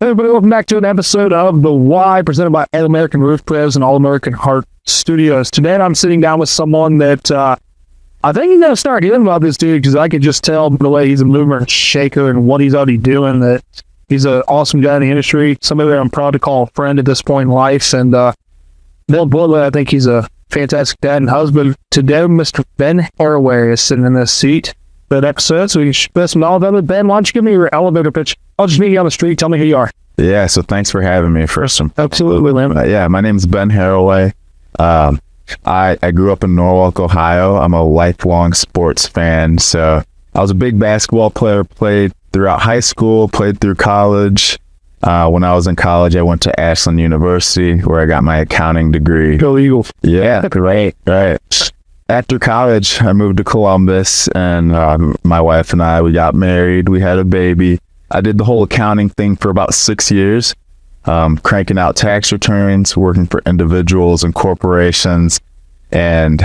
Everybody, welcome back to an episode of The Why, presented by All American Roof Pros and All American Heart Studios. Today, I'm sitting down with someone that I think he's going to start hearing about this dude, because I could just tell the way he's a mover and shaker and what he's already doing, that he's an awesome guy in the industry, somebody that I'm proud to call a friend at this point in life. And more importantly, I think he's a fantastic dad and husband. Today, Mr. Ben Haraway is sitting in this seat for that episode, so we should spend some knowledge of it. Ben, why don't you give me your elevator pitch? I'll just meet you on the street. Tell me who you are. Yeah, so thanks for having me first. Absolutely, man. Yeah, my name's Ben Haraway. I grew up in Norwalk, Ohio. I'm a lifelong sports fan. So I was a big basketball player, played throughout high school, played through college. When I was in college, I went to Ashland University, where I got my accounting degree. Go Eagles. Yeah, right. After college, I moved to Columbus, and my wife and I, we got married. We had a baby. I did the whole accounting thing for about 6 years, cranking out tax returns, working for individuals and corporations. And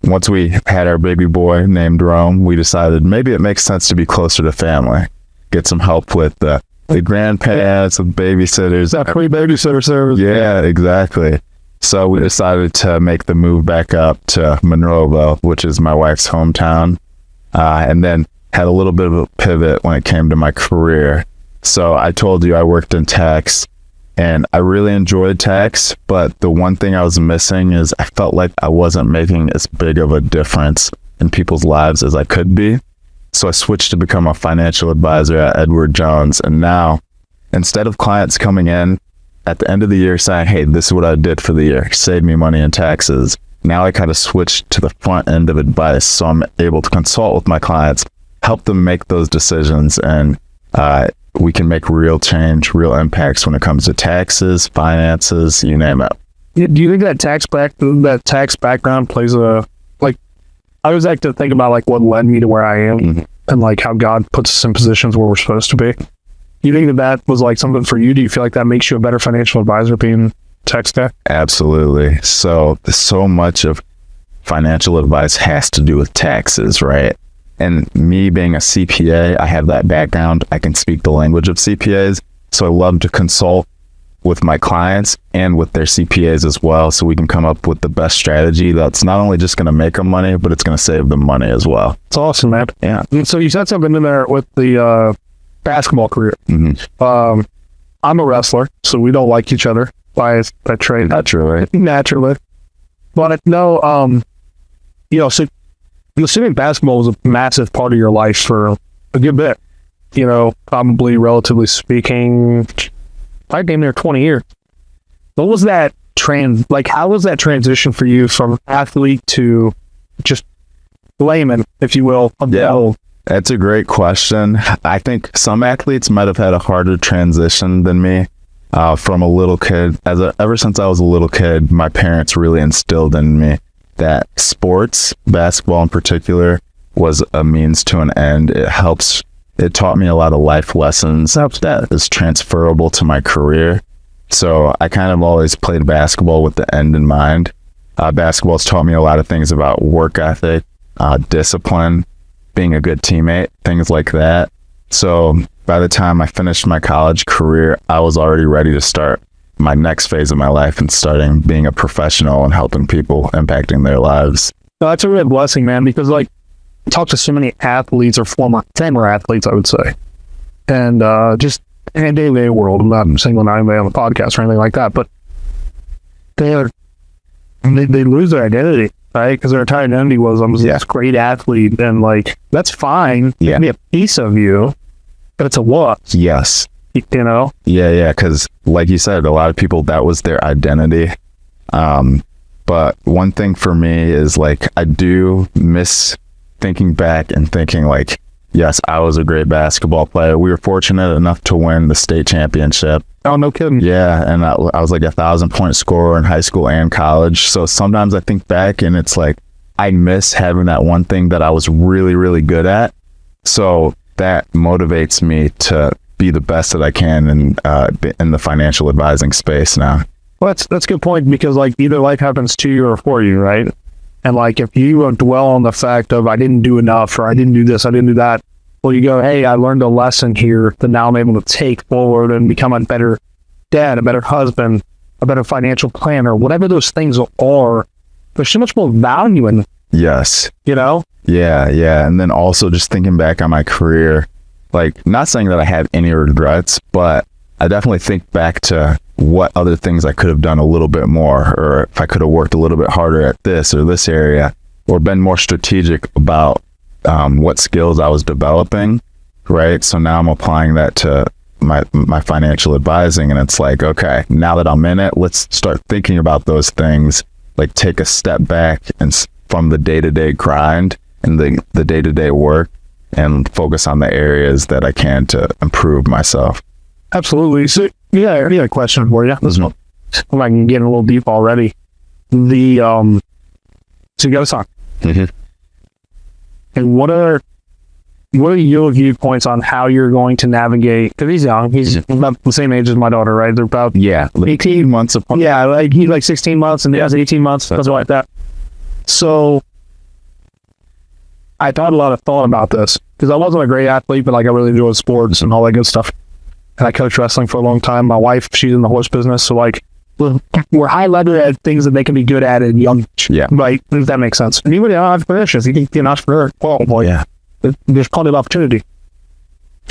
once we had our baby boy named Rome, we decided maybe it makes sense to be closer to family, get some help with the grandparents, with babysitters. That free babysitter service. Yeah, exactly. So we decided to make the move back up to Monroeville, which is my wife's hometown, and then had a little bit of a pivot when it came to my career. So I told you I worked in tax, and I really enjoyed tax, but the one thing I was missing is I felt like I wasn't making as big of a difference in people's lives as I could be. So I switched to become a financial advisor at Edward Jones, and now, instead of clients coming in at the end of the year saying, hey, this is what I did for the year, save me money in taxes, now I kind of switched to the front end of advice. So I'm able to consult with my clients, help them make those decisions, and we can make real change, real impacts when it comes to taxes, finances, you name it. Do you think that tax background plays a, like, I always like to think about like what led me to where I am, and like how God puts us in positions where we're supposed to be. You think that was like something for you? Do you feel like that makes you a better financial advisor, being tax guy? Absolutely. So much of financial advice has to do with taxes, right? And me being a CPA, I have that background. I can speak the language of CPAs. So I love to consult with my clients and with their CPAs as well, so we can come up with the best strategy that's not only just going to make them money, but it's going to save them money as well. It's awesome, man. Yeah. And so you said something in there with the basketball career. Mm-hmm. I'm a wrestler, so we don't like each other by trade. Naturally. But no, so assuming basketball was a massive part of your life for a good bit, probably relatively speaking, I damn near 20 years. What was that how was that transition for you from athlete to just layman, if you will? Yeah, that's a great question. I think some athletes might have had a harder transition than me. From a little kid, ever since I was a little kid, my parents really instilled in me that sports, basketball in particular, was a means to an end. It taught me a lot of life lessons that is transferable to my career. So I kind of always played basketball with the end in mind. Basketball's taught me a lot of things about work ethic, discipline, being a good teammate, things like that. So by the time I finished my college career, I was already ready to start my next phase of my life and starting being a professional and helping people, impacting their lives. No, that's a real blessing, man, because like I talk to so many athletes or former athletes, I would say, and just in a day-to-day world. I'm not singling anybody on the podcast or anything like that, but they lose their identity, right? Because their entire identity was, I'm this great athlete, and like that's fine. It can be a piece of you, but it's a what? Yes. Yeah, because like you said, a lot of people, that was their identity. But one thing for me is like, I do miss thinking back and thinking like, yes, I was a great basketball player. We were fortunate enough to win the state championship. Oh, no kidding. Yeah, and I was like 1,000-point scorer in high school and college. So sometimes I think back and it's like, I miss having that one thing that I was really, really good at. So that motivates me to be the best that I can in the financial advising space now. Well, that's a good point, because like either life happens to you or for you, right? And like if you dwell on the fact of I didn't do enough, or I didn't do this, I didn't do that, Well, you go, hey, I learned a lesson here that now I'm able to take forward and become a better dad, a better husband, a better financial planner, whatever those things are. There's so much more value in them. Yes. Yeah. And then also just thinking back on my career, like, not saying that I have any regrets, but I definitely think back to what other things I could have done a little bit more, or if I could have worked a little bit harder at this or this area, or been more strategic about what skills I was developing, right? So now I'm applying that to my financial advising, and it's like, okay, now that I'm in it, let's start thinking about those things, like take a step back and from the day-to-day grind and the day-to-day work, and focus on the areas that I can to improve myself. Absolutely. So, yeah, I got a question for you. This one, I can get a little deep already. So you got a son. And what are your viewpoints on how you're going to navigate? Because he's young. He's about the same age as my daughter, right? They're about 18 months apart. Yeah, like he's like 16 months and he has 18 months, something like that. So I thought a lot of thought about this because I wasn't a great athlete, but like I really enjoyed sports and all that good stuff. And I coached wrestling for a long time. My wife, she's in the horse business, so like we're high level at things that they can be good at in young age. Yeah. Right? If that makes sense. And even in entrepreneurship, you can be an entrepreneur. Well, boy, Yeah. there's plenty of opportunity.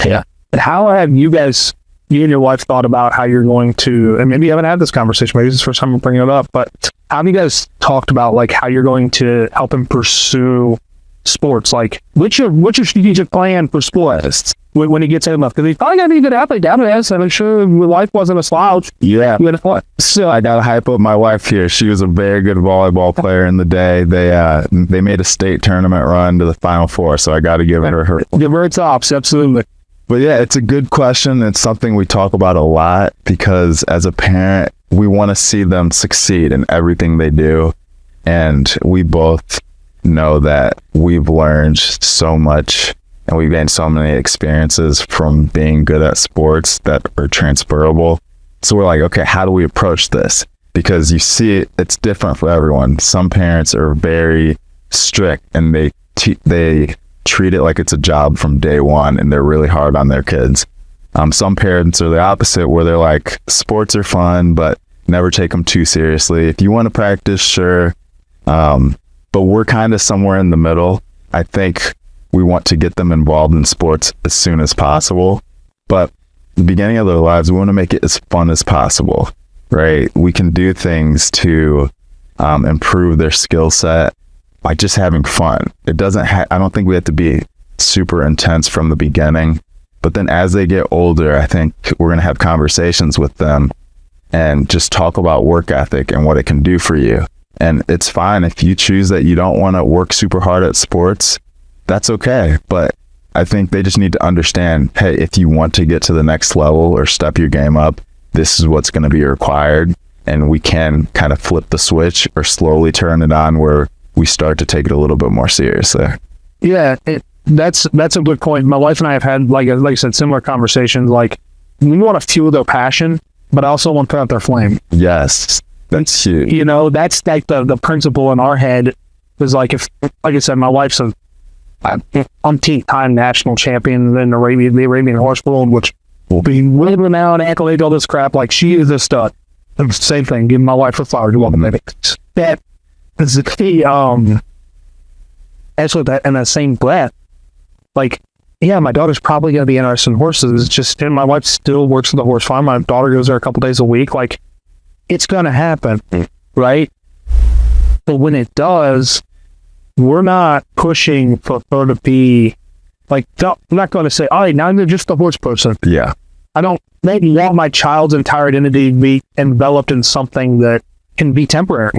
Yeah. And how have you and your wife thought about how you're going to, and maybe you haven't had this conversation, maybe this is the first time I'm bringing it up, but how have you guys talked about like how you're going to help him pursue sports? Like, what's your strategic plan for sports when he gets in enough? Because he's probably going to be a good athlete down there, and I'm sure your life wasn't a slouch. Yeah. So I gotta hype up my wife here. She was a very good volleyball player in the day. They made a state tournament run to the Final Four, so I got to give her. Give her tops, absolutely. But yeah, it's a good question. It's something we talk about a lot because as a parent, we want to see them succeed in everything they do, and we both know that we've learned so much and we've gained so many experiences from being good at sports that are transferable. So we're like, okay, how do we approach this? Because you see it's different for everyone. Some parents are very strict and they treat it like it's a job from day one, and they're really hard on their kids. Some parents are the opposite, where they're like, sports are fun, but never take them too seriously. If you want to practice, sure. But we're kind of somewhere in the middle. I think we want to get them involved in sports as soon as possible, but the beginning of their lives, we want to make it as fun as possible, right? We can do things to improve their skill set by just having fun. It doesn't I don't think we have to be super intense from the beginning, but then as they get older, I think we're going to have conversations with them and just talk about work ethic and what it can do for you. And it's fine if you choose that you don't want to work super hard at sports, that's okay. But I think they just need to understand, hey, if you want to get to the next level or step your game up, this is what's going to be required. And we can kind of flip the switch or slowly turn it on where we start to take it a little bit more seriously. Yeah, that's a good point. My wife and I have had, like I said, similar conversations. Like, we want to fuel their passion, but I also want to put out their flame. Yes, that's huge. You know, that's like the principle in our head is like, if, like I said, my wife's a umpteenth time national champion in the Arabian horse world, which will be world renowned, accolade, all this crap. Like, she is a stud. And same thing, giving my wife a flower. You're welcome, baby. That is the key. Actually, that in that same breath, like, yeah, my daughter's probably going to be interested in horses. It's just, and my wife still works at the horse farm. My daughter goes there a couple days a week. Like, it's going to happen, right? But when it does, we're not pushing for her to be, like, I'm not going to say, all right, now you're just a horse person. Yeah. I don't want my child's entire identity to be enveloped in something that can be temporary.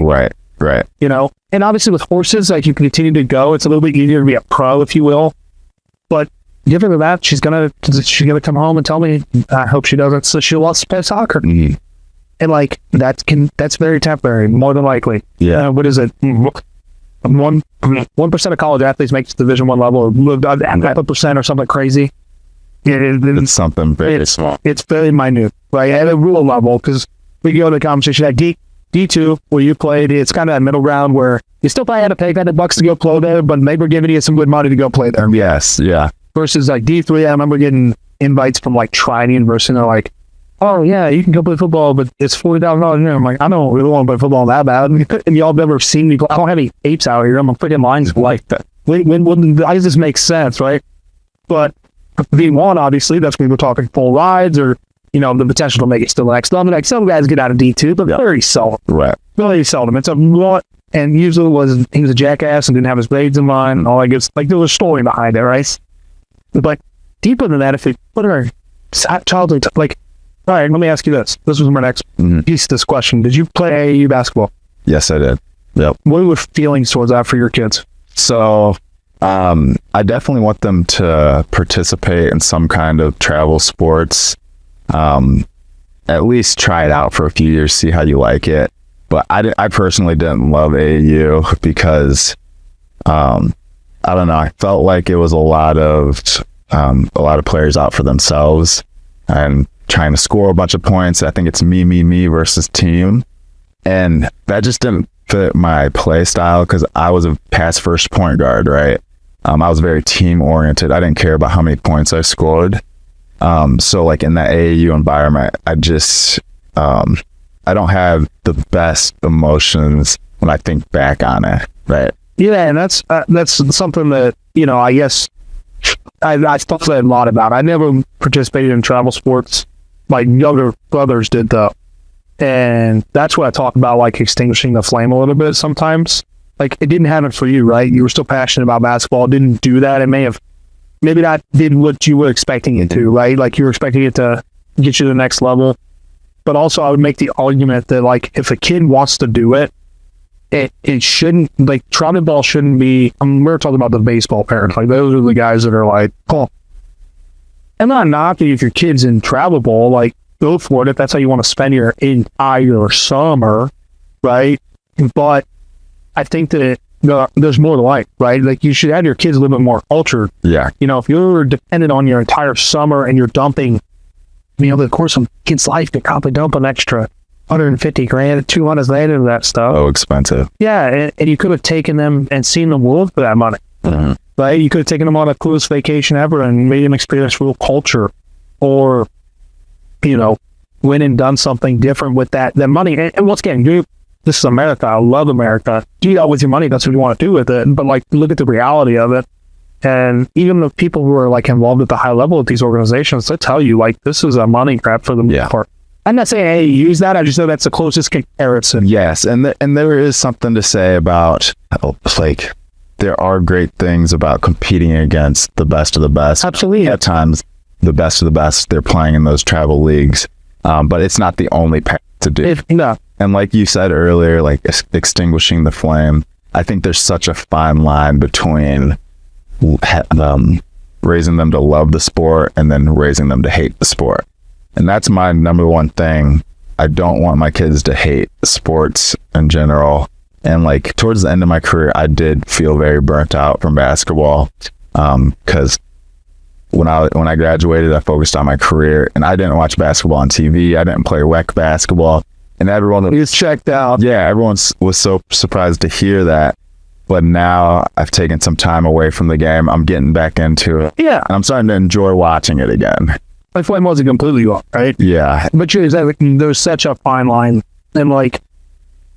Right. You know? And obviously with horses, like, you continue to go, it's a little bit easier to be a pro, if you will. But given her that, she's gonna come home and tell me, I hope she doesn't, so she wants to play soccer. Mm-hmm. And like, that's very temporary, more than likely. Yeah. What is it? 1% of college athletes make the Division I level, or 0.5% or something crazy. It's something very small. It's very minute, right? At a rule level, because we go to the conversation at D2, where you played, it's kind of that middle ground where you still probably had to pay $100 to go play there, but maybe we're giving you some good money to go play there. Yes, yeah. versus like D3. I remember getting invites from like Trinity University, and they're like, oh yeah, you can go play football, but it's $40,000 a year. I'm like, I don't really want to play football that bad. And y'all never seen me play. I don't have any apes out here. I'm a freaking lines like that. When does this make sense, right? But D1, obviously, that's when we're talking full rides or, you know, the potential to make it to the next level. Like some guys get out of D2, but very seldom. Right. Very seldom. It's a lot. And usually he was a jackass and didn't have his grades in line and all that good. Like there was a story behind it, right? But deeper than that, if you put our childhood, like, all right, let me ask you this. This was my next piece of this question. Did you play AAU basketball? Yes, I did. Yep. What were feelings towards that for your kids? So, I definitely want them to participate in some kind of travel sports. At least try it out for a few years, see how you like it. But I personally didn't love AAU because, I don't know. I felt like it was a lot of players out for themselves and trying to score a bunch of points. I think it's me versus team. And that just didn't fit my play style because I was a pass first point guard, right? I was very team oriented. I didn't care about how many points I scored. So like in that AAU environment, I just, I don't have the best emotions when I think back on it, right? Yeah, and that's something that, you know, I guess I thought that a lot about. I never participated in travel sports. My younger brothers did though. And that's what I talk about, like extinguishing the flame a little bit sometimes. Like it didn't happen for you, right? You were still passionate about basketball, didn't do that. It maybe not did what you were expecting it to, right? Like you were expecting it to get you to the next level. But also I would make the argument that like if a kid wants to do it, it shouldn't, like travel ball shouldn't be, we're talking about the baseball parents. Like those are the guys that are like, oh, I'm not knocking if your kid's in travel ball, like go for it if that's how you want to spend your entire summer, right? But I think that there's more to life, right? Like you should have your kids a little bit more cultured. Yeah. You know, if you're dependent on your entire summer and you're dumping, you know, the course of kid's life, you probably dump an extra $150 grand, $200 later into that stuff. Oh, expensive. Yeah, and you could have taken them and seen the world for that money. Mm-hmm. Right? You could have taken them on a coolest vacation ever and made them experience real culture, or, you know, went and done something different with that money. And once again, this is America. I love America. Do that with your money. That's what you want to do with it. But like, look at the reality of it. And even the people who are like involved at the high level of these organizations, they tell you like this is a money grab for the most part. I'm not saying, hey, use that. I just know that's the closest comparison. Yes, and there is something to say about like there are great things about competing against the best of the best. Absolutely. At times, the best of the best, they're playing in those travel leagues, but it's not the only path to do. No. And like you said earlier, like extinguishing the flame, I think there's such a fine line between raising them to love the sport and then raising them to hate the sport. And that's my number one thing. I don't want my kids to hate sports in general. And like towards the end of my career, I did feel very burnt out from basketball. Because when I graduated, I focused on my career and I didn't watch basketball on TV. I didn't play rec basketball. And everyone was checked out. Yeah, everyone was so surprised to hear that. But now I've taken some time away from the game. I'm getting back into it. Yeah. And I'm starting to enjoy watching it again. My flame wasn't completely off, right? Yeah. But there's such a fine line. And like,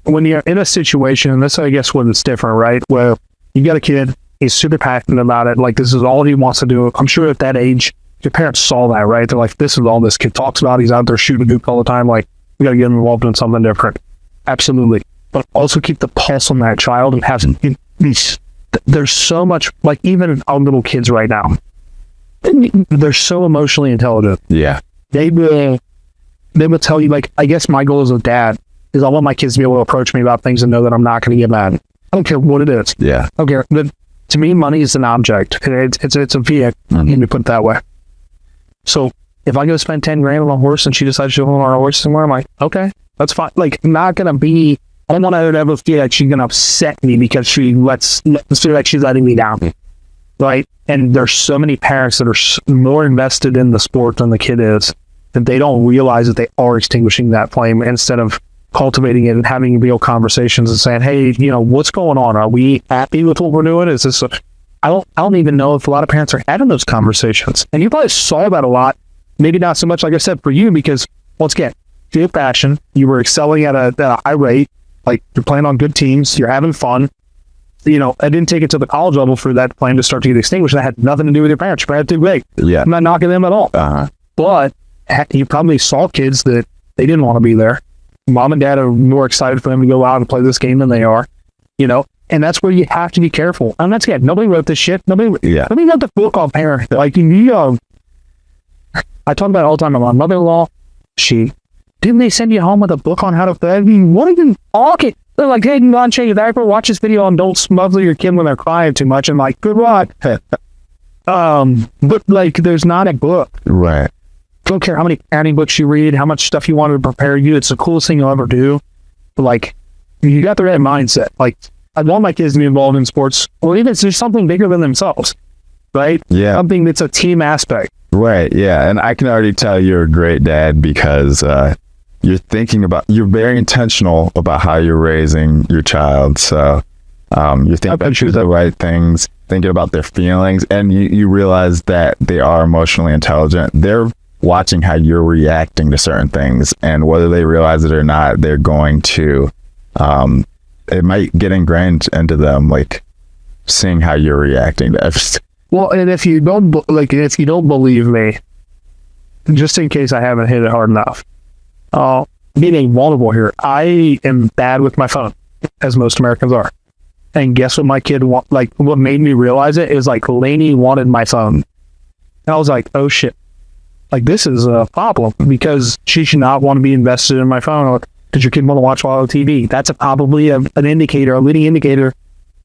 when you're in a situation, and that's, I guess, when it's different, right? Where you got a kid, he's super passionate about it. Like, this is all he wants to do. I'm sure at that age, your parents saw that, right? They're like, this is all this kid talks about. He's out there shooting hoop all the time. Like, we got to get him involved in something different. Absolutely. But also keep the pulse on that child and have there's so much, like, even our little kids right now, they're so emotionally intelligent. Yeah. They will tell you, like, I guess my goal as a dad is I want my kids to be able to approach me about things and know that I'm not going to get mad. I don't care what it is. Yeah. Okay. But to me, money is an object. It's a vehicle. Let me put it that way. So if I go spend 10 grand on a horse and she decides to go on a horse somewhere, I'm like, okay, that's fine. Like, not going to be, I don't want to ever feel like she's going to upset me because she let's feel like she's letting me down. Right? And there's so many parents that are more invested in the sport than the kid is, that they don't realize that they are extinguishing that flame instead of cultivating it and having real conversations and saying, hey, you know, what's going on? Are we happy with what we're doing? Is this I don't even know if a lot of parents are having those conversations. And you probably saw that a lot. Maybe not so much, like I said, for you, because once again, you have passion, you were excelling at a high rate, like you're playing on good teams, you're having fun. You know, I didn't take it to the college level for that flame to start to get extinguished. That had nothing to do with your parents. Your parents did great. Yeah. I'm not knocking them at all. But you probably saw kids that they didn't want to be there. Mom and dad are more excited for them to go out and play this game than they are, you know, and that's where you have to be careful. And that's good. Nobody wrote this shit. Nobody wrote the book on parent. Like, I talk about it all the time. My mother-in-law, didn't they send you home with a book on how to play? I mean, what are you talking? They're like, hey, you want to change your diaper? Watch this video on don't smother your kid when they're crying too much. And like, good luck. But like, there's not a book. Right. Don't care how many parenting books you read, how much stuff you want to prepare you. It's the coolest thing you'll ever do. But like, you got the right mindset. Like, I want my kids to be involved in sports, or even if there's something bigger than themselves, right? Yeah. Something that's a team aspect. Right. Yeah. And I can already tell you're a great dad because you're very intentional about how you're raising your child. So you're thinking about the right things, thinking about their feelings, and you realize that they are emotionally intelligent. They're watching how you're reacting to certain things, and whether they realize it or not, they're going to it might get ingrained into them, like seeing how you're reacting to everything. Well, and if you don't believe me, just in case I haven't hit it hard enough, being vulnerable here, I am bad with my phone, as most Americans are. And guess what my kid what made me realize it is like Lainey wanted my phone. And I was like, oh shit. Like, this is a problem because she should not want to be invested in my phone. Or does your kid want to watch a lot of TV? That's probably an indicator, a leading indicator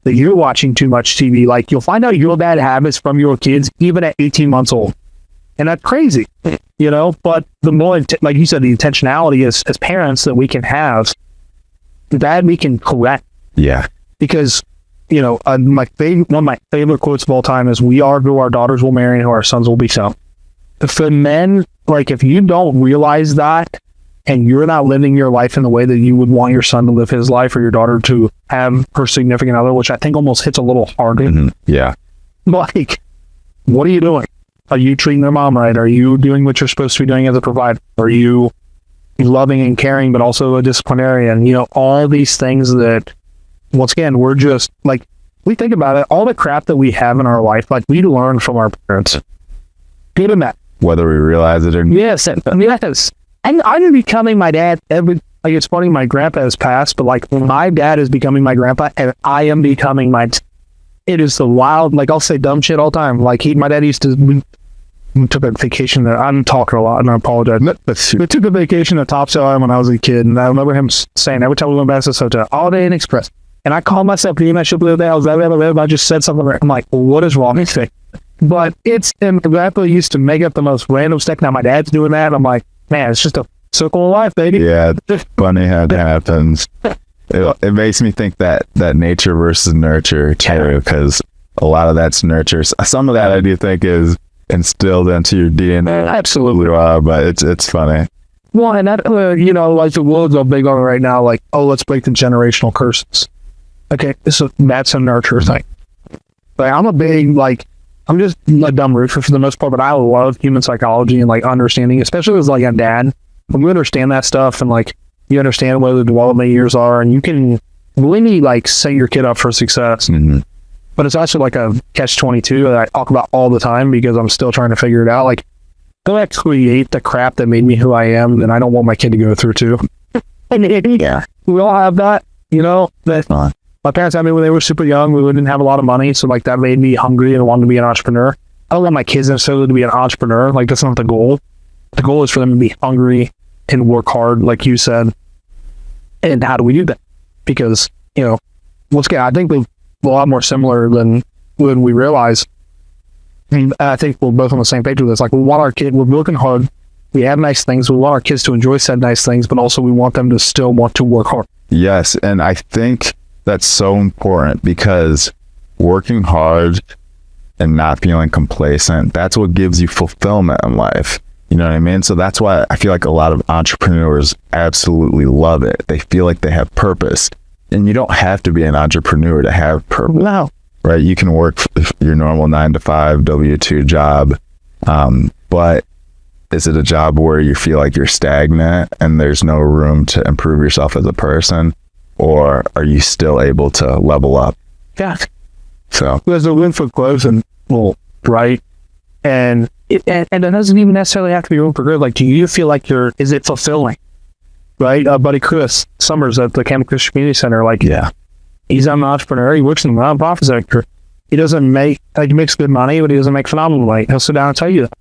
that you're watching too much TV. Like, you'll find out your bad habits from your kids even at 18 months old. And that's crazy, you know? But the more, like you said, the intentionality as parents that we can have, that we can correct. Yeah. Because, you know, one of my favorite quotes of all time is, we are who our daughters will marry and who our sons will become. For men, like, if you don't realize that and you're not living your life in the way that you would want your son to live his life or your daughter to have her significant other, which I think almost hits a little harder. Mm-hmm. Yeah. Like, what are you doing? Are you treating their mom right? Are you doing what you're supposed to be doing as a provider? Are you loving and caring, but also a disciplinarian? You know, all these things that, once again, we're just, like, we think about it, all the crap that we have in our life, like, we learn from our parents. Even that. Whether we realize it or not. Yes. And I'm becoming my dad it's funny, my grandpa has passed, but like, my dad is becoming my grandpa and I am becoming it is the wild, like, I'll say dumb shit all the time. Like, my dad used to, we took a vacation there. I'm talking a lot and I apologize. We took a vacation to Topsail Island when I was a kid, and I remember him saying every time we went back to this hotel, all day in Express. And I called myself, I should believe that I just said something. I'm like, well, what is wrong with me? But and grandpa used to make up the most random stuff. Now my dad's doing that. I'm like, man, it's just a circle of life, baby. Yeah, it's funny how it happens. It makes me think that nature versus nurture too, because a lot of that's nurture. Some of that I do think is instilled into your DNA. Absolutely. But it's funny. Well, and that, like the world's all big on it right now, like, oh, let's break the generational curses. Okay, so that's a nurture thing. But I'm just a dumb roofer for the most part, but I love human psychology and like understanding, especially as like a dad. When you understand that stuff and like you understand what the development years are, and you can really like set your kid up for success. Mm-hmm. But it's actually like a catch-22 that I talk about all the time because I'm still trying to figure it out. Like, don't I create the crap that made me who I am, and I don't want my kid to go through too. Yeah, we all have that, that. My parents had me when they were super young. We didn't have a lot of money, so like that made me hungry and wanted to be an entrepreneur. I don't want my kids necessarily to be an entrepreneur. Like, that's not the goal. The goal is for them to be hungry and work hard, like you said. And how do we do that? Because, once again, I think we're a lot more similar than when we realize. And I think we're both on the same page with this. Like, we want our kid, we're working hard. We have nice things. We want our kids to enjoy said nice things, but also we want them to still want to work hard. Yes, and I think that's so important because working hard and not feeling complacent, that's what gives you fulfillment in life. You know what I mean? So that's why I feel like a lot of entrepreneurs absolutely love it. They feel like they have purpose. And you don't have to be an entrepreneur to have purpose. No. right? You can work your normal 9 to 5 W-2 job, but is it a job where you feel like you're stagnant and there's no room to improve yourself as a person, or are you still able to level up? Yeah. So there's a room for growth and right? And it doesn't even necessarily have to be room for growth. Like, do you feel like is it fulfilling? Right? Buddy Chris Summers at the Camp Christian Community Center, like, yeah, he's an entrepreneur. He works in the nonprofit sector. He doesn't he makes good money, but he doesn't make phenomenal money. He'll sit down and tell you that.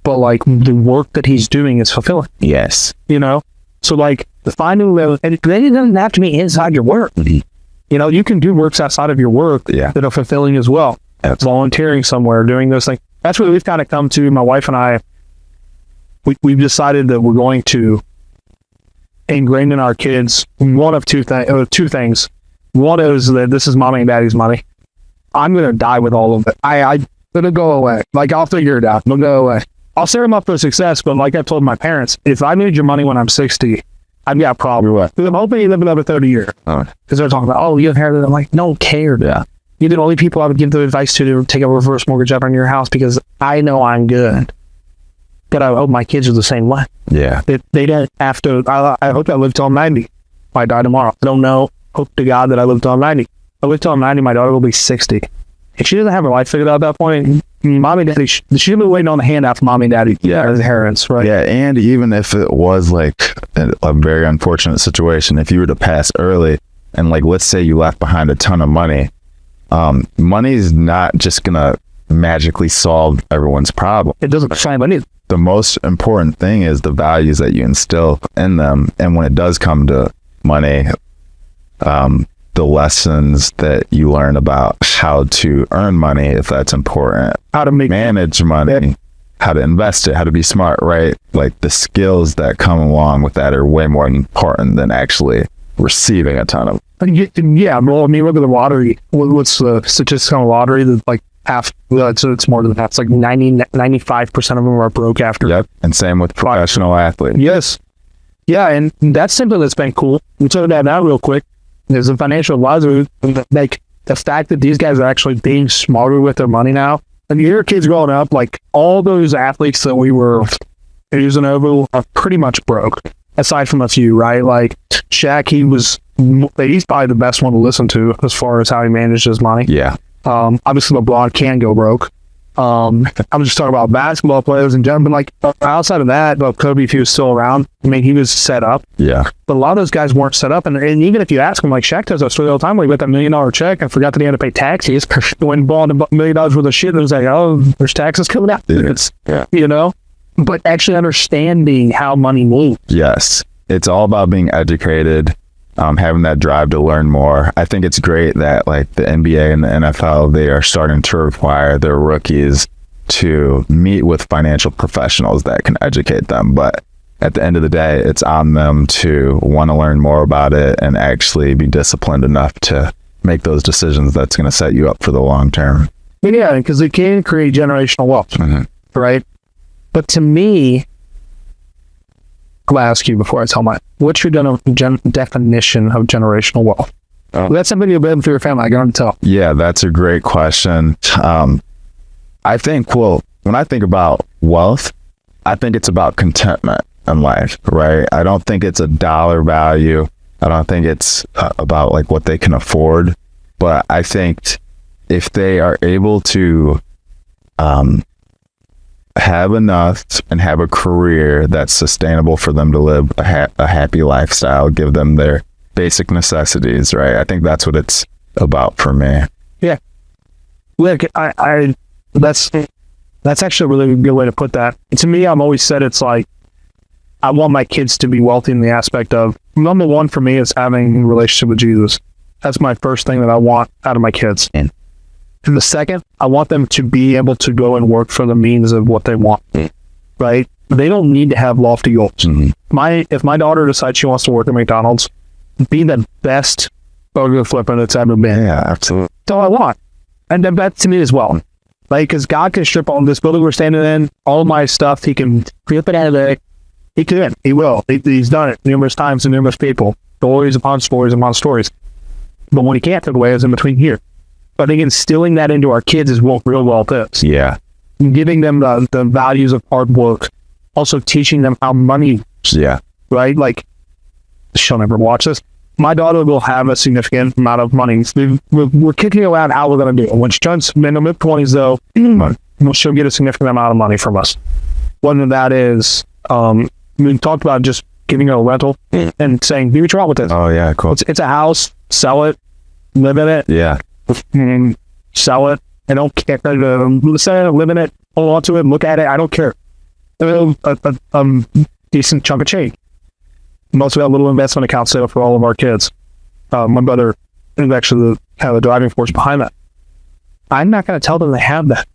But like, the work that he's doing is fulfilling. Yes. So like, finding and it doesn't have to be inside your work. Mm-hmm. You can do works outside of your work that are fulfilling as well. Absolutely. Volunteering somewhere, doing those things. That's what we've kind of come to. My wife and I, we've decided that we're going to ingrain in our kids one of two things. One is that this is mommy and daddy's money. I'm going to die with all of it. It'll go away. Like, I'll figure it out. It'll go away. I'll set them up for success, but like I told my parents, if I need your money when I'm 60, I've got a problem. Because I'm hoping you live another 30 years. Because they're talking about, you inherited it. I'm like, no care. Yeah. You're the only people I would give the advice to take a reverse mortgage up on your house, because I know I'm good. But I hope my kids are the same way. Yeah. They don't have to. I hope I live till I'm 90. If I die tomorrow, I don't know. Hope to God that I live till I'm 90. If I live till I'm 90, my daughter will be 60. If she doesn't have her life figured out at that point, mommy and daddy, she'll be waiting on the handout from mommy and daddy. Yeah, inheritance, right? Yeah, and even if it was like a very unfortunate situation, if you were to pass early, and like, let's say you left behind a ton of money, money is not just gonna magically solve everyone's problem. It doesn't find money. The most important thing is the values that you instill in them, and when it does come to money, the lessons that you learn about how to earn money, if that's important, how to manage money, how to invest it, how to be smart, right? Like, the skills that come along with that are way more important than actually receiving a ton of. Yeah, well, I mean, look at the lottery. What's the statistics on the lottery? That like half, it's more than that. It's like 95% of them are broke after. Yep. And same with professional athletes. Yes. Yeah, and that's something that's been cool. We talk about that real quick. There's a financial advisor, like, the fact that these guys are actually being smarter with their money now. And you hear kids growing up, like, all those athletes that we were using over are pretty much broke, aside from a few, right? Like Shaq, he's probably the best one to listen to as far as how he managed his money. Yeah. Obviously LeBron can go broke. I'm just talking about basketball players and jumping, like, outside of that, but Kobe, if he was still around, I mean, he was set up. Yeah. But a lot of those guys weren't set up. And even if you ask him, like Shaq tells us story all the time, like, he got that $1 million check and forgot that he had to pay taxes. When bought $1 million worth of shit, it was like, there's taxes coming out. Yeah. But actually understanding how money moves. Yes. It's all about being educated, having that drive to learn more. I think it's great that, like, the NBA and the NFL, they are starting to require their rookies to meet with financial professionals that can educate them. But at the end of the day, it's on them to want to learn more about it and actually be disciplined enough to make those decisions that's going to set you up for the long term. Yeah, because it can create generational wealth, right? But to me, I'll ask you before I tell mine, what's your definition of generational wealth? That's something you've been through your family, I can tell. Yeah, that's a great question. I think, when I think about wealth, I think it's about contentment in life, right? I don't think it's a dollar value. I don't think it's about like what they can afford. But I think if they are able to have enough and have a career that's sustainable for them to live a happy lifestyle, give them their basic necessities, right? I think that's what it's about for me. Yeah. Look, that's actually a really good way to put that. To me, I've always said it's like, I want my kids to be wealthy in the aspect of, number one for me is having a relationship with Jesus. That's my first thing that I want out of my kids. And the second, I want them to be able to go and work for the means of what they want, right? They don't need to have lofty goals. If my daughter decides she wants to work at McDonald's, be the best burger flipper that's ever been. Yeah, absolutely. That's all I want. And that to me as well. Like, because God can strip all this building we're standing in, all of my stuff, he can flip it out of there. He can. He will. He's done it numerous times to numerous people. Stories upon stories upon stories. But what he can't take away is in between here. But I think instilling that into our kids is what real wealth is. Yeah. Giving them the values of hard work, also teaching them how money, Yeah. right? Like, she'll never watch this. My daughter will have a significant amount of money. We're kicking around how we're going to do it. When she turns in the mid-20s, though, she'll get a significant amount of money from us. One of that is, we talked about just giving her a rental and saying, do what you want with it. Oh, yeah, cool. It's a house, sell it, live in it, Yeah. sell it. I don't care. Sell it, live in it, hold on to it, look at it. I don't care. A decent chunk of change. Most of that little investment account set up for all of our kids. My brother is actually kind of the driving force behind that. I'm not going to tell them they have that.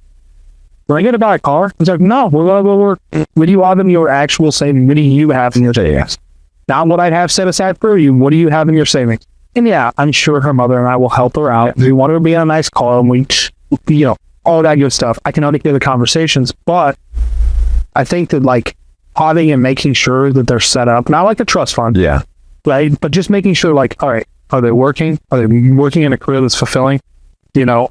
When I get to buy a car, it's like, no, we're going to go work. What do you have in your actual savings? What do you have in your savings? Not what I'd have set aside for you. What do you have in your savings? And yeah, I'm sure her mother and I will help her out. We want her to be in a nice car and we, all that good stuff. I can understand the conversations, but I think that like having and making sure that they're set up, not like a trust fund, Yeah. right? But just making sure like, all right, are they working? Are they working in a career that's fulfilling? A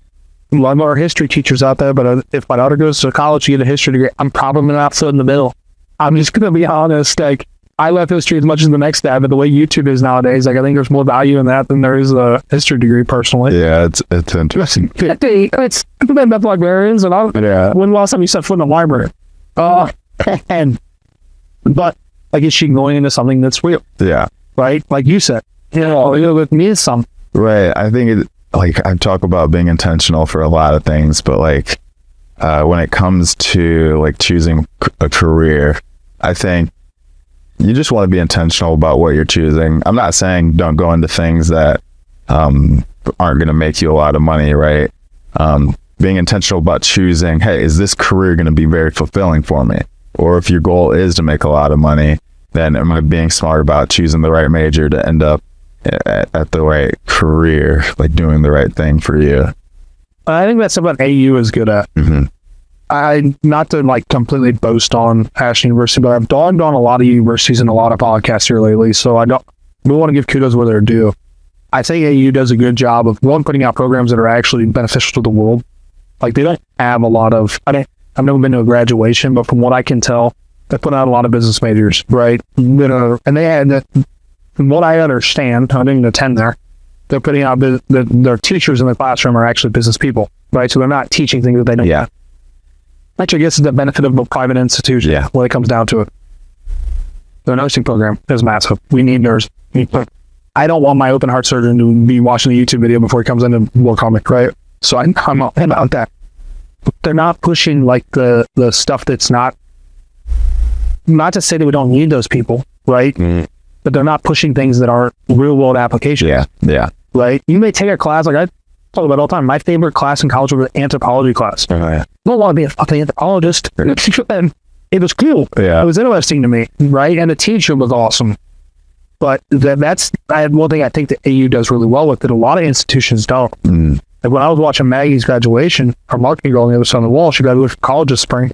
lot of our history teachers out there, but if my daughter goes to college to get a history degree, I'm probably not foot in the middle. I'm just going to be honest. Like, I love history as much as the next dad, but the way YouTube is nowadays, like, I think there's more value in that than there is a history degree, personally. Yeah, it's interesting. It's been about librarians, and when the last time you set foot in a library? But like, is she going into something that's real? Yeah. Right? Like you said, with me is some. Right. I think I talk about being intentional for a lot of things, but like when it comes to like choosing a career, I think you just want to be intentional about what you're choosing. I'm not saying don't go into things that aren't going to make you a lot of money, right? Being intentional about choosing, hey, is this career going to be very fulfilling for me? Or if your goal is to make a lot of money, then am I being smart about choosing the right major to end up at the right career, like doing the right thing for you? I think that's something AU is good at. Mm-hmm. I, not to like completely boast on Ashton University, but I've dogged on a lot of universities and a lot of podcasts here lately, so we want to give kudos where they're due. I think AU does a good job of, one, putting out programs that are actually beneficial to the world. Like, they don't have a lot of, I've never been to a graduation, but from what I can tell, they put out a lot of business majors, right? And they had, from what I understand, I didn't attend there, they're putting out, their teachers in the classroom are actually business people, right? So they're not teaching things that they don't. Yeah. Which I guess is the benefit of a private institution. Yeah. When it comes down to it. The nursing program is massive. We need nurses. I don't want my open heart surgeon to be watching a YouTube video before he comes in to work on me, right? So I'm all about that. But they're not pushing like the stuff that's not to say that we don't need those people, right? Mm. But they're not pushing things that aren't real world applications. Yeah. Yeah. Right? You may take a class, like I talk about all the time. My favorite class in college was an anthropology class. Oh, yeah. I don't want to be a fucking anthropologist. And it was cool. Yeah. It was interesting to me, right? And the teacher was awesome. But that's one thing I think that AU does really well with that a lot of institutions don't. Mm. Like when I was watching Maggie's graduation, our marketing girl on the other side of the wall, she graduated from college this spring.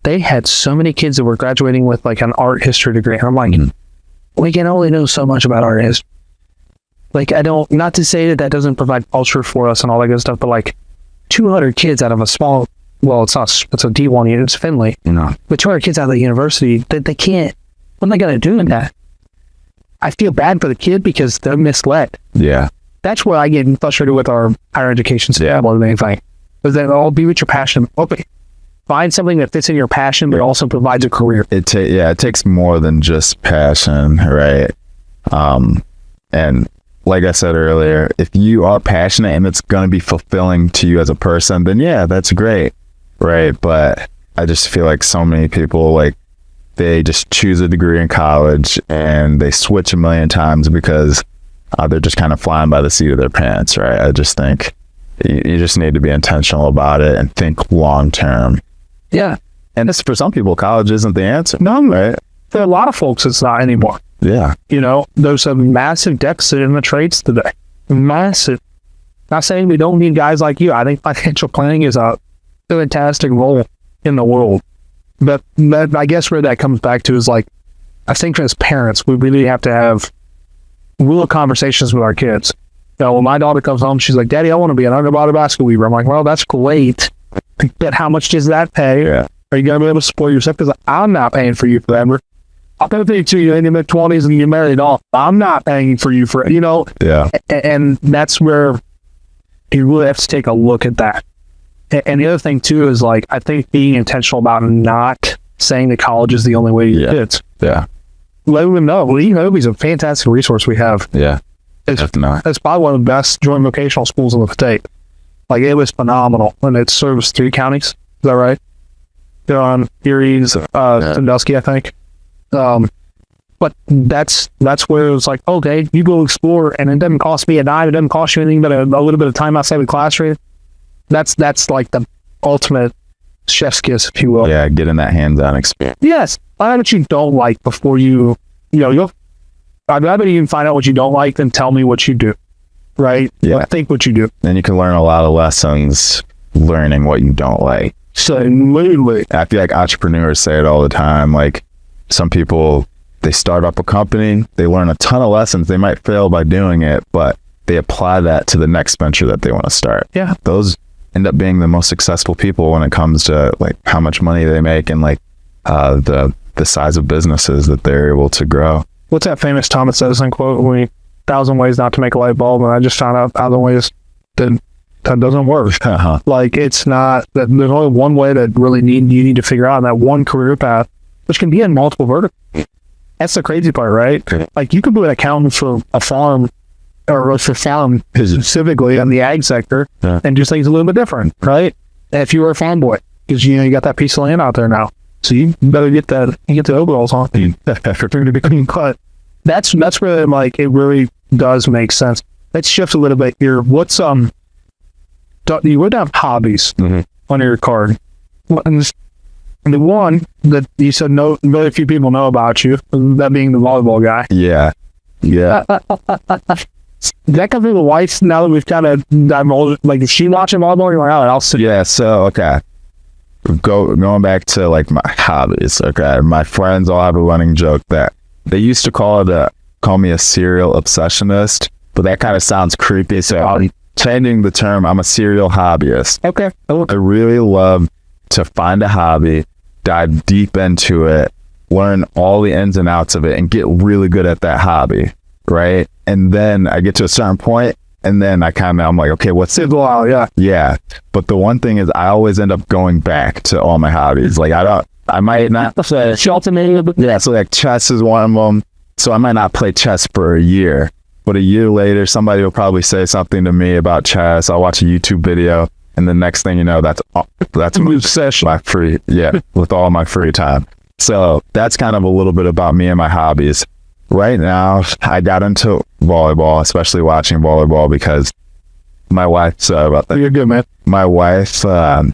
They had so many kids that were graduating with like an art history degree. And I'm like, we can only know so much about art history. Like, not to say that doesn't provide culture for us and all that good stuff, but like 200 kids out of a small, well, it's a D1 unit, it's Finley. No. But 200 kids out of the university, they can't, what am I going to do with that? I feel bad for the kid because they're misled. Yeah. That's where I get frustrated with our higher education system more than anything. Because they all be with your passion. Okay. Find something that fits in your passion, but also provides a career. It takes more than just passion, right? And like I said earlier, if you are passionate and it's going to be fulfilling to you as a person, then yeah, that's great, right? But I just feel like so many people, like, they just choose a degree in college and they switch a million times because they're just kind of flying by the seat of their pants, right? I just think you just need to be intentional about it and think long term. Yeah. And this, for some people, college isn't the answer. No, right? There are a lot of folks it's not anymore. Yeah. There's a massive deficit in the trades today. Massive. Not saying we don't need guys like you. I think financial planning is a fantastic role in the world. But I guess where that comes back to is like, I think as parents, we really have to have real conversations with our kids. when my daughter comes home, she's like, Daddy, I want to be an underwater basket weaver. I'm like, well, that's great. But how much does that pay? Yeah. Are you going to be able to support yourself? Because I'm not paying for you forever. I'll pay for you till you're in your mid-20s and you're married off. I'm not paying for you for, Yeah. And that's where you really have to take a look at that. And the other thing, too, is like, I think being intentional about not saying that college is the only way you get. Yeah. Let them know. Lee Noby's a fantastic resource we have. Yeah. It's Definitely. probably one of the best joint vocational schools in the state. Like, it was phenomenal. And it serves 3 counties. Is that right? They're on Erie, Sandusky, I think. But that's where it was like, okay, you go explore, and it doesn't cost me a dime. It doesn't cost you anything but a little bit of time outside of class rate. That's like the ultimate chef's kiss, if you will. Yeah, getting that hands-on experience. Yes. Find out what you don't like before I'd rather even find out what you don't like than tell me what you do. Right? Yeah. I think what you do. Then you can learn a lot of lessons learning what you don't like. So, literally. I feel like entrepreneurs say it all the time. Like, some people, they start up a company, they learn a ton of lessons. They might fail by doing it, but they apply that to the next venture that they want to start. Yeah. Those end up being the most successful people when it comes to like how much money they make and like the size of businesses that they're able to grow. What's that famous Thomas Edison quote? 1,000 ways not to make a light bulb, and I just found out 1,000 ways that doesn't work. Uh-huh. Like, it's not that there's only one way that really you need to figure out in that one career path, which can be in multiple verticals. That's the crazy part, right? Like, you could be an accountant for a farm, or for farm specifically in the ag sector, and do things a little bit different, right? If you were a farm boy, because you got that piece of land out there now, so you better get the overalls on after to be clean cut. That's where like it really does make sense. Let's shift a little bit here. What's you would have hobbies on your card. And the one that you said very few people know about you, that being the volleyball guy. Yeah. That comes with the wife now that we've kind of divulged. Like, is she watching volleyball? You're like, oh, I'll see. Yeah, so, okay. Going back to, like, my hobbies, okay? My friends all have a running joke that they used to call me a serial obsessionist, but that kind of sounds creepy, so I'm changing the term. I'm a serial hobbyist. Okay. I really love to find a hobby, dive deep into it, learn all the ins and outs of it, and get really good at that hobby, right? And then I get to a certain point, and then I'm like, okay, what's it? Yeah. But the one thing is, I always end up going back to all my hobbies. Like, I might not say, yeah, so like chess is one of them. So I might not play chess for a year, but a year later, somebody will probably say something to me about chess. I'll watch a YouTube video, and the next thing you know, that's my free, with all my free time. So that's kind of a little bit about me and my hobbies. Right now, I got into volleyball, especially watching volleyball, because my wife, sorry about that. You're good, man. My wife,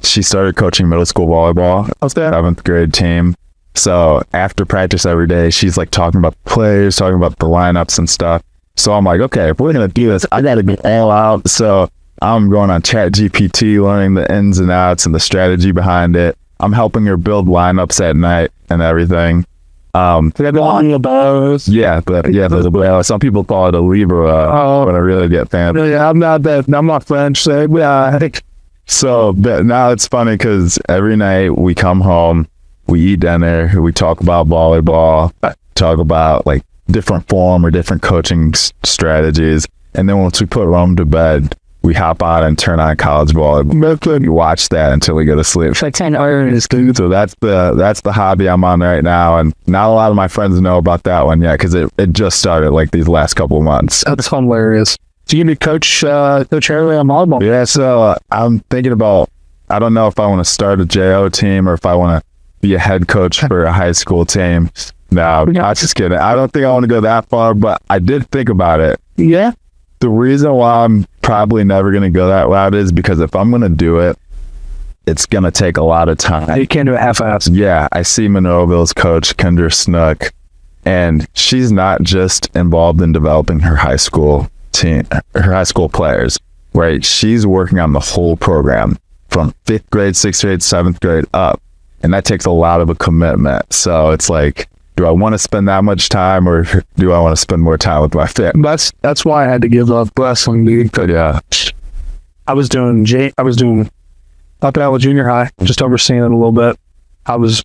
she started coaching middle school volleyball, 7th grade team. So after practice every day, she's like talking about the players, talking about the lineups and stuff. So I'm like, okay, if we're going to do this, I got to be all out. So I'm going on ChatGPT, learning the ins and outs and the strategy behind it. I'm helping her build lineups at night and everything. Some people call it a Libra when I really get fancy. Yeah, I'm not French, so but now it's funny because every night we come home, we eat dinner, we talk about volleyball, talk about like different form or different coaching strategies, and then once we put Rome to bed, we hop on and turn on college volleyball. We watch that until we go to sleep. It's like 10 hours, dude. So that's the hobby I'm on right now, and not a lot of my friends know about that one yet because it just started like these last couple of months. That's hilarious. So you need to coach Charlie on volleyball? Yeah, so I'm thinking about, I don't know if I want to start a JO team or if I want to be a head coach for a high school team. No, I'm just kidding. I don't think I want to go that far, but I did think about it. Yeah. The reason why I'm probably never going to go that route is because if I'm going to do it, it's going to take a lot of time. You can't do it half-assed. Yeah, I see Monroeville's coach, Kendra Snook, and she's not just involved in developing her high school team, her high school players, right? She's working on the whole program from 5th grade, 6th grade, 7th grade up, and that takes a lot of a commitment. So it's like, do I want to spend that much time, or do I want to spend more time with my family? That's why I had to give up wrestling, dude. But yeah, I was doing up at junior high, just overseeing it a little bit. I was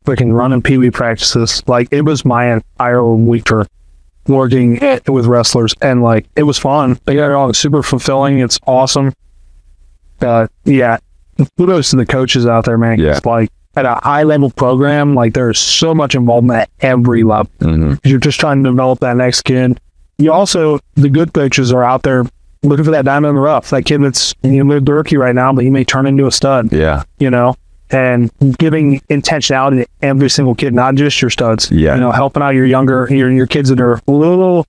freaking running Pee Wee practices. Like, it was my entire week for working with wrestlers, and like, it was fun. They got it all super fulfilling. It's awesome. Yeah, kudos to the coaches out there, man. Yeah. It's like, at a high level program, like, there's so much involvement at every level. You're just trying to develop that next kid. You also, the good coaches are out there looking for that diamond in the rough. That kid that's, the rookie right now, but he may turn into a stud. Yeah. And giving intentionality to every single kid, not just your studs. Yeah. Helping out your kids that are a little,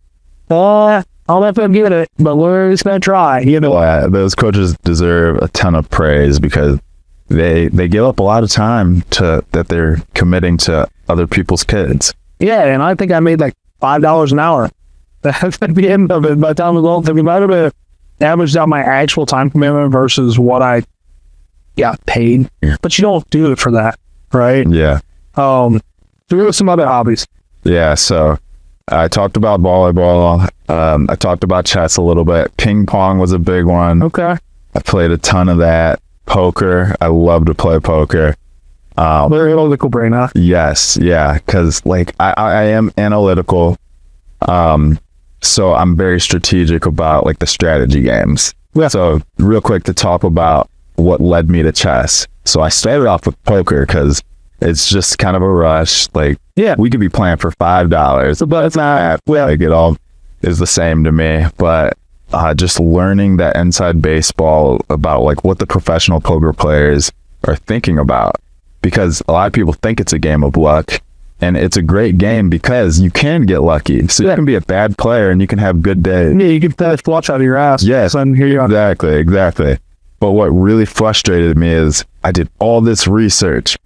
I'll let them get it, but we're just going to try, Well, those coaches deserve a ton of praise, because they give up a lot of time that they're committing to other people's kids. Yeah, and I think I made like $5 an hour. That's at the end of it. By the time it was all, we might have averaged out my actual time commitment versus what I got paid. Yeah. But you don't do it for that, right? Yeah. So there were some other hobbies. Yeah, so I talked about volleyball. I talked about chess a little bit. Ping pong was a big one. Okay. I played a ton of that. Poker. I love to play poker. Very analytical brain, huh? Yes, yeah, because like I am analytical, so I'm very strategic about like the strategy games. Yeah. So real quick to talk about what led me to chess. So I started off with poker because it's just kind of a rush. Like, Yeah. we could be playing for $5, but it's not. Like, it all is the same to me. But just learning that inside baseball about like what the professional poker players are thinking about, because a lot of people think it's a game of luck, and it's a great game because you can get lucky. So you can be a bad player and you can have good days. Yeah, you get that watch out of your ass. Yes, Son, here you are. exactly. But what really frustrated me is I did all this research,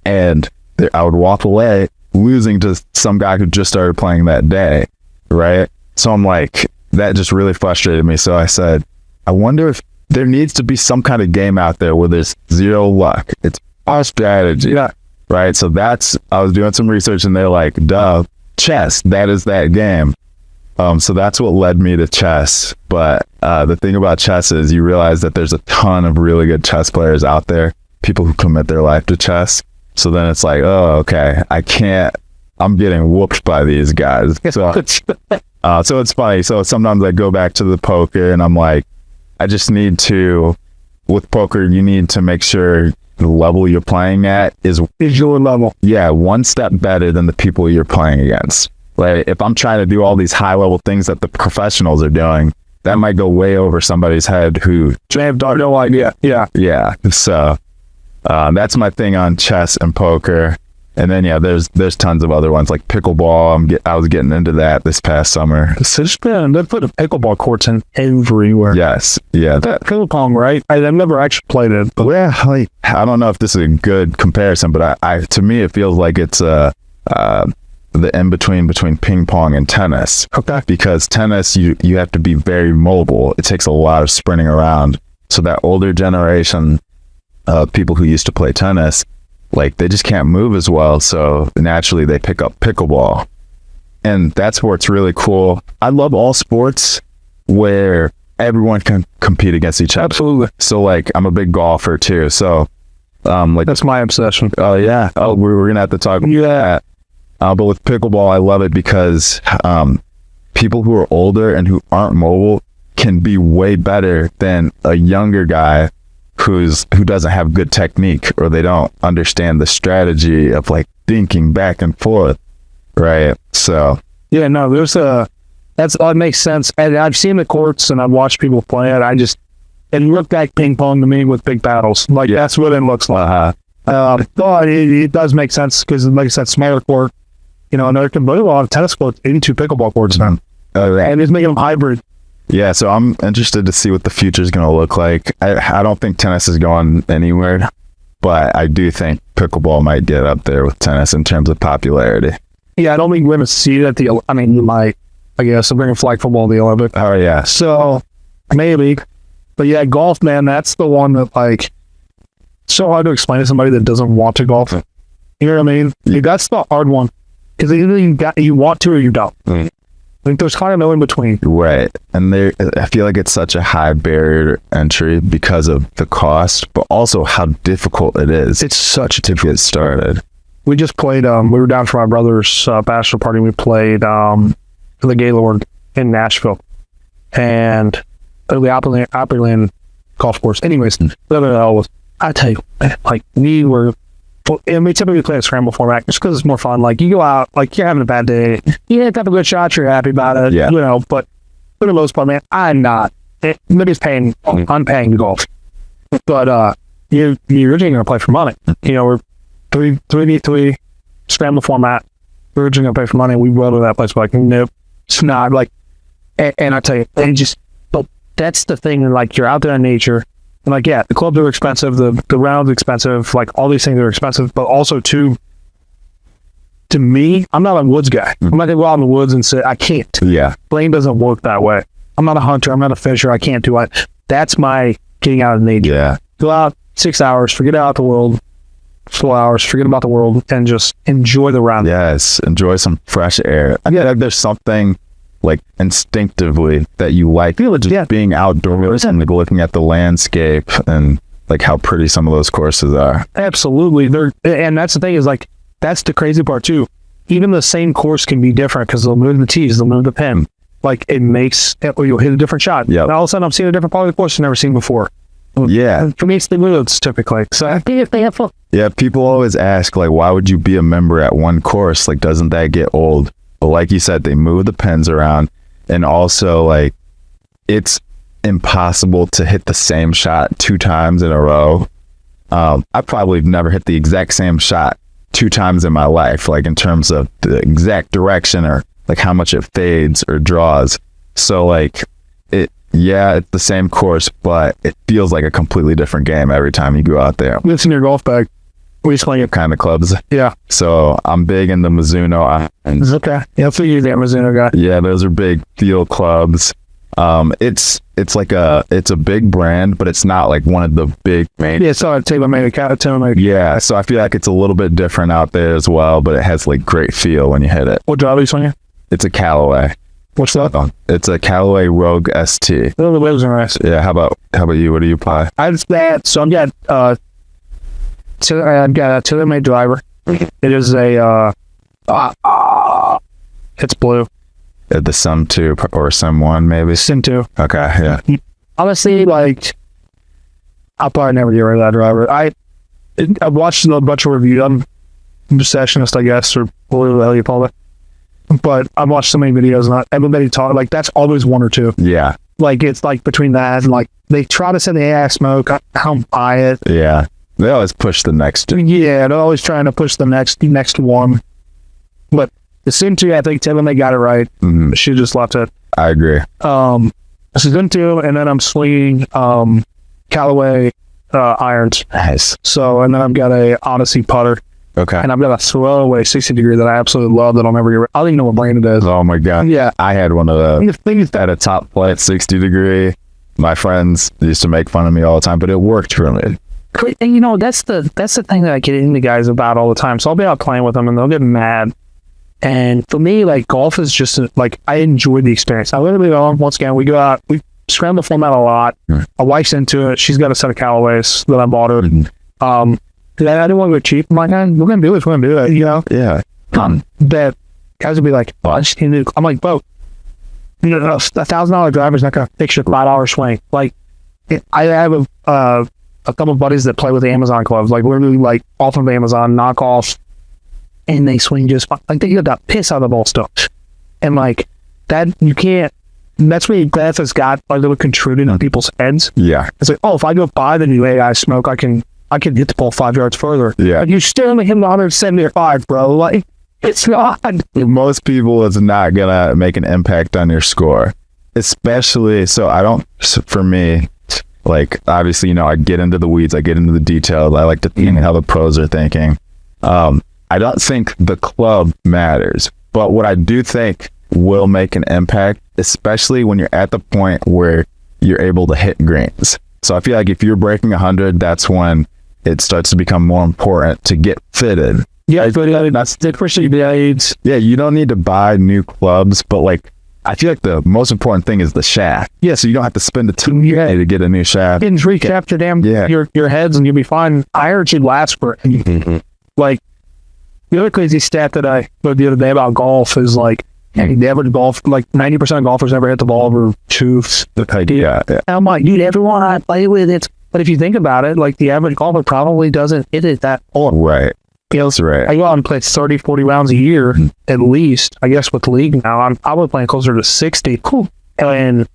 and I would walk away losing to some guy who just started playing that day, right? So I'm like, that just really frustrated me. So I said, I wonder if there needs to be some kind of game out there where there's zero luck. It's our strategy. Yeah. Right. So I was doing some research, and they're like, duh, chess, that is that game. So that's what led me to chess. But the thing about chess is you realize that there's a ton of really good chess players out there, people who commit their life to chess. So then it's like, oh, okay, I'm getting whooped by these guys. So it's funny. So sometimes I go back to the poker, and I'm like, with poker, you need to make sure the level you're playing at is your level. Yeah, one step better than the people you're playing against. Like, if I'm trying to do all these high level things that the professionals are doing, that might go way over somebody's head who They have no idea. Yeah. Yeah. So that's my thing on chess and poker. And then there's tons of other ones like pickleball. I was getting into that this past summer. They put a pickleball courts in everywhere. Yes. Yeah. That ping pong, right? I've never actually played it. But Well, like, I don't know if this is a good comparison, but to me it feels like it's the in between ping pong and tennis. Okay. Because tennis, you have to be very mobile. It takes a lot of sprinting around. So that older generation of people who used to play tennis, like, they just can't move as well. So naturally they pick up pickleball. And that's where it's really cool. I love all sports where everyone can compete against each other. Absolutely. So like, I'm a big golfer too. So like, That's my obsession. oh yeah. Oh, we're gonna have to talk about that. But with pickleball, I love it because people who are older and who aren't mobile can be way better than a younger guy who doesn't have good technique, or they don't understand the strategy of like thinking back and forth, right? So Yeah, no, that makes sense. And I've seen the courts and I've watched people play it. It looked like ping pong to me with big paddles. Like, that's what it looks like. But it does make sense because, like I said, smaller court, and there can be a lot of tennis courts into pickleball courts now. And it's making them hybrid. Yeah, so I'm interested to see what the future is going to look like. I don't think tennis is going anywhere, but I do think pickleball might get up there with tennis in terms of popularity. Yeah, I don't think we're going to see it at you might, I guess. I'm bringing flag football to the Olympics. Oh, yeah. So, maybe. But yeah, golf, man, that's the one that, like, so hard to explain to somebody that doesn't want to golf. You know what I mean? That's the hard one. Because either you want to or you don't. I think there's kind of no in between. Right. And I feel like it's such a high barrier to entry because of the cost, but also how difficult it is. It's such to get started. We just played, we were down for my brother's bachelor party. We played for the Gaylord in Nashville. And the Opryland golf course. Anyways, whatever the hell was. I tell you, like, we typically play a scramble format just because it's more fun. Like, you go out, like, you're having a bad day. You hit a couple good shots, you're happy about it. Yeah. You know, but for the most part, man, I'm not. Nobody's paying. I'm paying golf. But you're originally going to play for money. You know, we're 3v3 scramble format. We're originally going to play for money. We rolled to that place. We're like, nope, it's not. Like, and I tell you, but that's the thing. Like, you're out there in nature. And like, yeah, the clubs are expensive, the rounds expensive, like all these things are expensive, but also to me, I'm not a woods guy. I'm not gonna go out in the woods and say, I can't. Yeah. Brain doesn't work that way. I'm not a hunter, I'm not a fisher, I can't do it. That's my getting out of nature. Yeah. Go out 6 hours, forget about the world, 4 hours, forget about the world, and just enjoy the round. Yes, enjoy some fresh air. I feel like there's something like instinctively that you like just being outdoors and like looking at the landscape and like how pretty some of those courses are. Absolutely. And that's the thing is like, that's the crazy part too. Even the same course can be different because they'll move the tees, they'll move the pin. Like it makes, or you'll hit a different shot. Yeah. And all of a sudden I'm seeing a different part of the course I've never seen before. Yeah. For me, it's the moves typically. So I think if they have fun. Yeah. People always ask like, why would you be a member at one course? Like, doesn't that get old? But like you said, they move the pins around, and also like it's impossible to hit the same shot 2 times in a row. I probably never hit the exact same shot 2 times in my life, like in terms of the exact direction or like how much it fades or draws. So like it's the same course, but it feels like a completely different game every time you go out there. What's in your golf bag? Recently, Kind of clubs. Yeah. So I'm big in the Mizuno irons. Okay. Yeah, for you, the Mizuno guy. Yeah, those are big field clubs. It's like it's a big brand, but it's not like one of the big main. Yeah, so TaylorMade. Yeah, so I feel like it's a little bit different out there as well, but it has like great feel when you hit it. What driver are you swinging? It's a Callaway. What's that? It's a Callaway Rogue ST. Oh, the waves are nice. Yeah. How about you? What do you play? I just that. So I've got a TaylorMade driver. It is a it's blue. The Sim 2 or Sim 1 maybe? Sim 2. Okay, yeah. Honestly, like, I'll probably never get rid of that driver. I've watched a bunch of reviews. I'm a sessionist, I guess, or whatever the hell you call it. But I've watched so many videos and everybody talk, like, that's always 1 or 2. Yeah. Like, it's like between that and like, they try to say the AI smoke. I don't buy it. Yeah. They always push the next. Yeah, they're always trying to push the next one. But the Sim 2, I think TaylorMade got it right. Mm-hmm. She just left it. I agree. So Sim 2, and then I'm swinging Callaway irons. Nice. So, and then I've got a Odyssey putter. Okay. And I've got a throwaway 60 degree that I absolutely love that I'll never get rid of. I don't even know what brand it is. Oh my God. Yeah. I had one of those at a top flight 60 degree. My friends used to make fun of me all the time, but it worked for me. And you know, that's the thing that I get into guys about all the time. So I'll be out playing with them and they'll get mad. And for me, like, golf is just like, I enjoy the experience. I literally, once again, we go out, we scramble the format a lot. My wife's into it. She's got a set of Callaways that I bought her. I didn't want to go cheap. I'm like, we're going to do this. We're going to do it, you know? Yeah. That guys would be like, oh, I just need to. I'm like, Bo, you know, $1,000 driver's not going to fix your $5 swing. Like, I have a couple of buddies that play with the Amazon clubs, like literally like off of Amazon knockoffs, and they swing just fine. Like they get that piss out of the ball stuff, and like that you can't. That's where glass has got like little contributing on people's heads. Yeah, it's like, oh, if I go buy the new AI smoke, I can hit the ball 5 yards further. Yeah, but you still only hit 175, bro. Like it's not. Most people, it's not gonna make an impact on your score, especially. So I don't. For me. Like, obviously, you know, I get into the weeds, I get into the details. I like to think how the pros are thinking. I don't think the club matters, but what I do think will make an impact, especially when you're at the point where you're able to hit greens. So I feel like if you're breaking 100, that's when it starts to become more important to get fitted Yeah, but that's different blades. Yeah, you don't need to buy new clubs, but like I feel like the most important thing is the shaft. Yeah, so you don't have to spend a ton of money to get a new shaft. You can recap your heads and you'll be fine. Iron should last for like the other crazy stat that I heard the other day about golf is like the average golf, like 90% of golfers never hit the ball over two. Yeah. I'm like, dude, everyone I play with it. But if you think about it, like the average golfer probably doesn't hit it that often. Right. That's right. I go out and play 30, 40 rounds a year at I guess with the league now. I'm probably playing closer to 60. Cool. And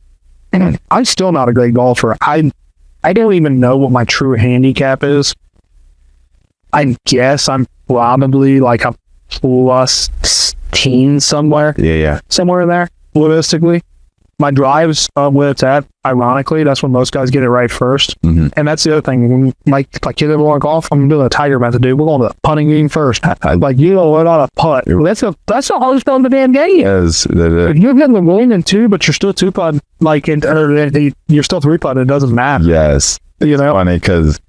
I'm still not a great golfer. I don't even know what my true handicap is. I guess I'm probably like a plus teen somewhere. Yeah. Somewhere in there, realistically. My drive's where it's at. Ironically, that's when most guys get it right first. And that's the other thing. When my kids ever want to golf, I'm doing a Tiger method, dude. We're going to the putting game first. Like, you know, learn how to putt. That's the hardest part of the damn game. Yes. You're getting the win in two, but you're still two putt. Like, you're still three putt. It doesn't matter. Yes. You know, funny because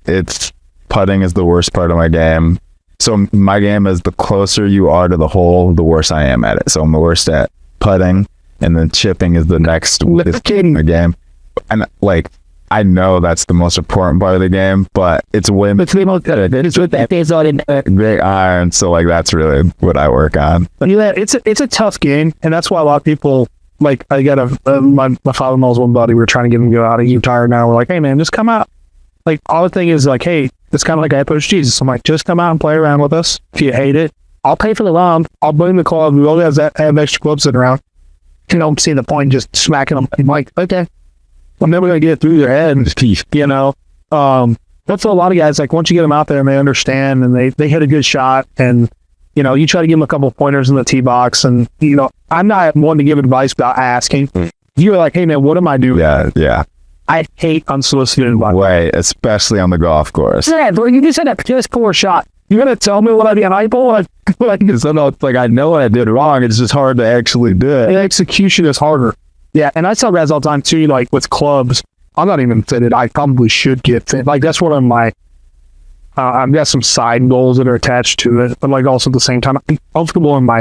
putting is the worst part of my game. So my game is the closer you are to the hole, the worse I am at it. So I'm the worst at putting. And then chipping is the next game. And like, I know that's the most important part of the game, but it's way great iron. So like, that's really what I work on. But yeah, it's a tough game. And that's why a lot of people, like, I got my father-in-law's one buddy, we were trying to get him to go out. He's tired now. We're like, hey man, just come out. Like, all the thing is like, hey, it's kind of like I approach Jesus. I'm like, just come out and play around with us. If you hate it, I'll pay for the round. I'll bring the club. We only have extra clubs sitting around. You don't see the point in just smacking them. I'm like, okay, I'm never going to get it through their head. You know, that's a lot of guys, like, once you get them out there and they understand and they hit a good shot and, you know, you try to give them a couple of pointers in the tee box and, you know, I'm not one to give advice without asking. You're like, hey man, what am I doing? Yeah. I hate unsolicited advice. Right, especially on the golf course. Yeah, but you just said a piss poor shot. You're going to tell me what I did on eyeball? So no, it's like, I know what I did wrong. It's just hard to actually do it. The execution is harder. Yeah, and I tell guys all the time too, like with clubs, I'm not even fitted. I probably should get fit. Like, that's one of my, I've got some side goals that are attached to it, but like also at the same time, I'm comfortable in my,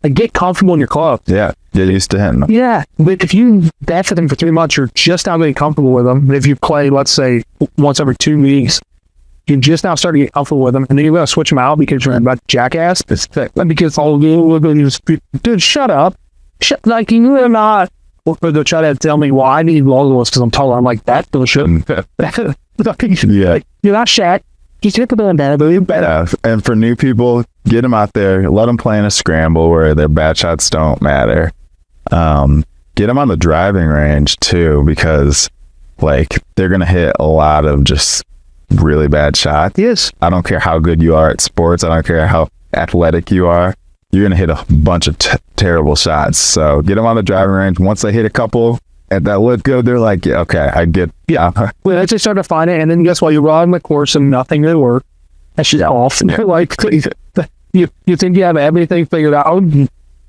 like, get comfortable in your club. Yeah, get used to hitting them. Yeah, but if you fit them for 3 months, you're just not getting comfortable with them. If you play, let's say, once every 2 weeks, you just now start to get comfortable with them, and then you're going to switch them out because you're about jackass. Because all you dude, shut up. Like, you're not. Or they'll try to tell me, well, I need logos because I'm taller. I'm like, that's bullshit. Yeah. You're not Shaq. He's just doing better. And for new people, get them out there. Let them play in a scramble where their bad shots don't matter. Get them on the driving range too, because like they're going to hit a lot of just really bad shots. Yes. I don't care how good you are at sports. I don't care how athletic you are. You're going to hit a bunch of terrible shots. So get them on the driving range. Once they hit a couple and that look good, they're like, yeah, okay, I get. Yeah. Well, they just start to find it. And then guess what? You're on the course and nothing really work. That's just off. And they're like, you think you have everything figured out.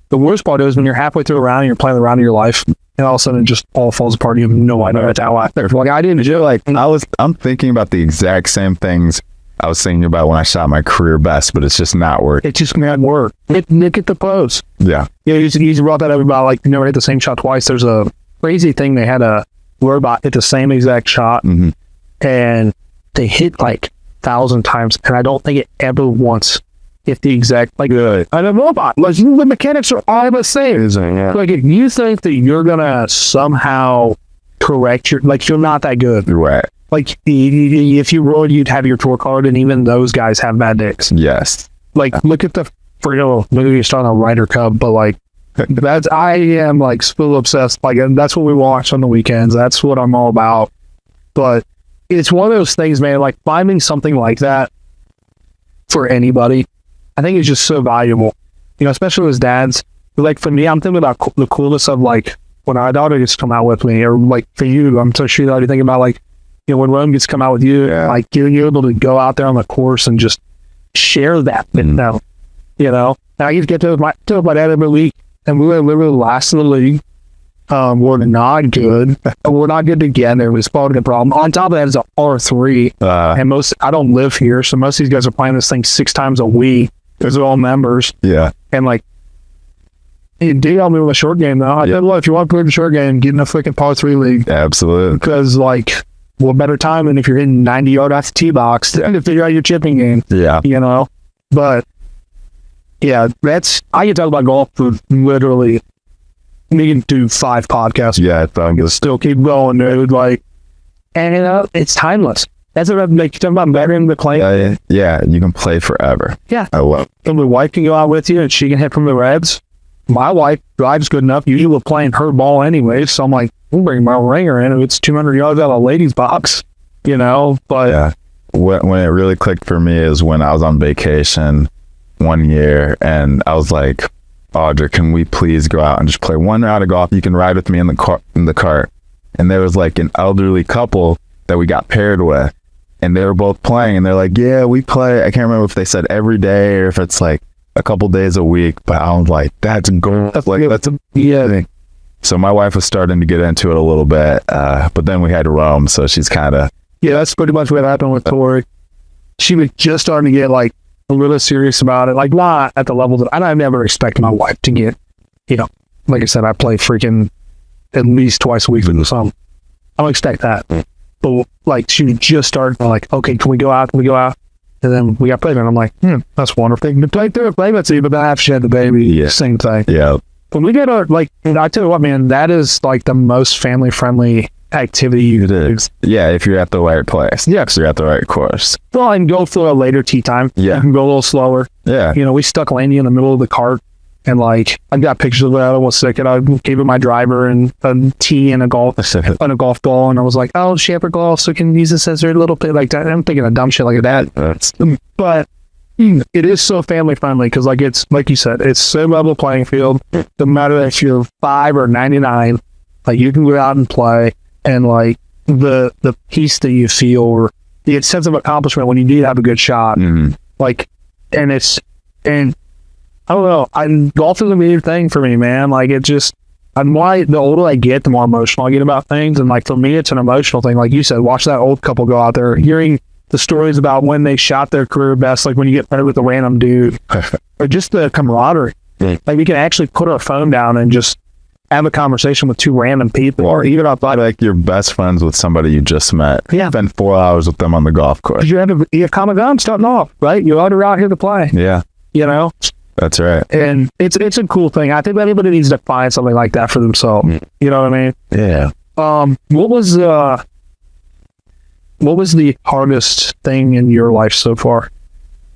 The worst part is when you're halfway through a round and you're playing the round of your life, and all of a sudden it just all falls apart. You have no idea that's how I feel. Like, I didn't do like, I'm thinking about the exact same things I was thinking about when I shot my career best, but it's just not working. It just not work. Nick at the pose. Yeah. Yeah, you brought that up about, like, you never hit the same shot twice. There's a crazy thing. They had a robot hit the same exact shot, and they hit like 1,000 times, and I don't think it ever once hit the exact, like, I don't know about, like, the mechanics are all the same. Yeah. Like, if you think that you're gonna somehow correct your, like, you're not that good. Right. Like, if you rolled, you'd have your tour card, and even those guys have bad dicks. Yes. Like, look at the, maybe you're starting a Ryder Cup, but like, I am like still obsessed. Like, that's what we watch on the weekends. That's what I'm all about. But it's one of those things, man, like finding something like that for anybody, I think is just so valuable, you know, especially as dads. But like, for me, I'm thinking about the coolness of, like, when our daughter gets to come out with me, or like for you, I'm so sure you think about, like, you know, when Rome gets to come out with you, like, you're able to go out there on the course and just share that with them, you know. And I used to get to my dad every week, and we were literally last in the league. We're not good. We're not good together. It was part of the problem. On top of that is a R3, and I don't live here, so most of these guys are playing this thing 6 times a week. Those are all members. Yeah. And like, he did help me with a short game though. I said, look, if you want to play the short game, get in a freaking par 3 league. Absolutely. Because like, what better time than if you're hitting 90 yard off the tee box to figure out your chipping game. Yeah. You know? But yeah, I can talk about golf for literally, we can do 5 podcasts. Yeah, I thought You'll still keep going, dude. Like, and you know, it's timeless. That's what I'm like, talking about bettering the play. Yeah, you can play forever. Yeah. I love it. And my wife can go out with you and she can hit from the reds. My wife drives good enough. Usually we're playing her ball anyway. So I'm like, we'll bring my ringer in. If it's 200 yards out of a ladies box, you know, but yeah. When it really clicked for me is when I was on vacation one year and I was like, Audra, can we please go out and just play one round of golf? You can ride with me in the cart. And there was like an elderly couple that we got paired with, and they were both playing, and they're like, yeah, we play. I can't remember if they said every day or if it's like a couple days a week, but I was like, that's gold. That's a thing. So my wife was starting to get into it a little bit, but then we had to roam, so she's kind of. Yeah, that's pretty much what happened with Tori. She was just starting to get like a little serious about it, like not at the level that I never expect my wife to get. You know, like I said, I play freaking at least twice a week for some. I don't expect that, but like she just started like, okay, can we go out? Can we go out? And then we got pregnant. I'm like, that's wonderful. But play through it, play with you, but then after she had the baby, Yeah. same thing. Yeah. When we get our like, I tell you what, man, that is like the most family friendly activity you can do. Yeah, if you're at the right place. Yeah, if you're at the right course. Well, and go through a later tee time. Yeah. You can go a little slower. Yeah. You know, we stuck Laney in the middle of the cart, and like I got pictures of it. I almost sick it. I gave it my driver and a tee and a golf ball, and I was like, "Oh, Shepherd golf, so we can use this as a little bit like that." I'm thinking of dumb shit like that. But it is so family friendly because, like, it's like you said, it's so level playing field. No matter if you're 5 or 99, like you can go out and play, and like the peace that you feel or the sense of accomplishment when you do have a good shot, like, and I don't know. Golf is a weird thing for me, man. Like, it just, the older I get, the more emotional I get about things. And like, for me, it's an emotional thing. Like you said, watch that old couple go out there, hearing the stories about when they shot their career best, like when you get paired with a random dude, or just the camaraderie. Like, we can actually put our phone down and just have a conversation with 2 random people, or even up like you're best friends with somebody you just met. Yeah. Spend 4 hours with them on the golf course. You have common ground starting off, right? You're out here to play. Yeah. You know? That's right. And it's a cool thing. I think everybody needs to find something like that for themselves. You know what I mean? Yeah. What was the hardest thing in your life so far?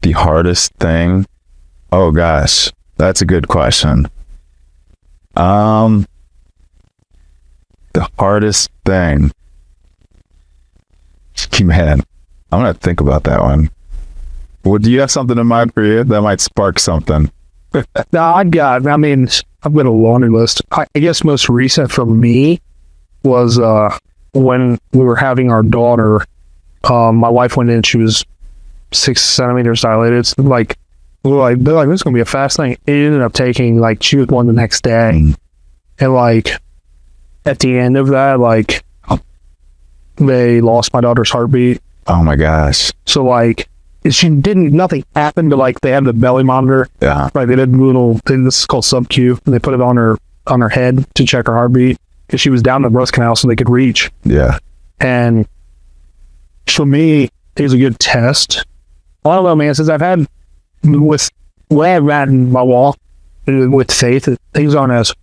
The hardest thing? Oh gosh, that's a good question. The hardest thing. Man, I'm gonna think about that one. Well, do you have something in mind for you that might spark something? No, I've got a laundry list. I guess most recent for me was when we were having our daughter. My wife went in, she was 6 centimeters dilated. It's like, they're like, this is going to be a fast thing. It ended up taking, like, she was born the next day. And, like, at the end of that, like, they lost my daughter's heartbeat. Oh my gosh. So, like, nothing happened, but like they had the belly monitor. Yeah. Right. They did a little thing, this is called sub-Q, and they put it on her head to check her heartbeat because she was down the birth canal so they could reach. Yeah. And for me, it was a good test. I don't know, man, since I've had with where I've gotten my walk with faith, things aren't as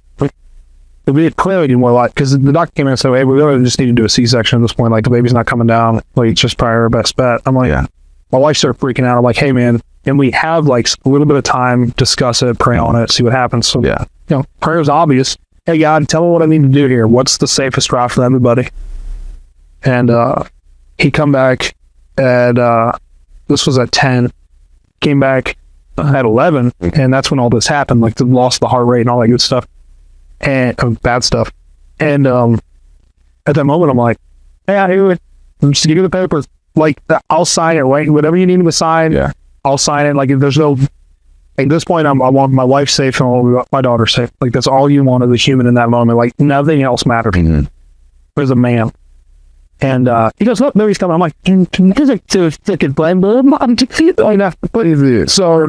we had clarity more like, because the doctor came in and said, hey, we really just need to do a C-section at this point. Like, the baby's not coming down. Like, it's just probably our best bet. I'm like, yeah. My wife started freaking out. I'm like, hey, man, and we have like a little bit of time, discuss it, pray on it, see what happens. So, yeah, you know, prayer's obvious. Hey, God, tell me what I need to do here. What's the safest route for everybody? And he come back at, this was at 10, came back at 11, and that's when all this happened, like the loss of the heart rate and all that good stuff, and bad stuff. And at that moment, I'm like, hey, I hear it. Just give me the papers. Like, I'll sign it, right? Whatever you need to sign, yeah, I'll sign it. Like, if there's no, at this point, I want my wife safe and I want my daughter safe. Like, that's all you want as a human in that moment. Like, nothing else matters. Mm-hmm. As a man. And he goes, look, baby's coming. I'm like, so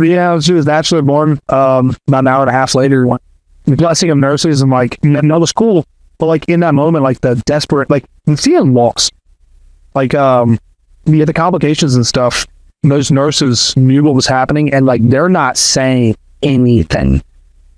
yeah, she was naturally born. About an hour and a half later, the blessing of nurses, and like, no, it was cool. But like in that moment, like the desperate, like seeing loss, like the complications and stuff. Those nurses knew what was happening, and like they're not saying anything.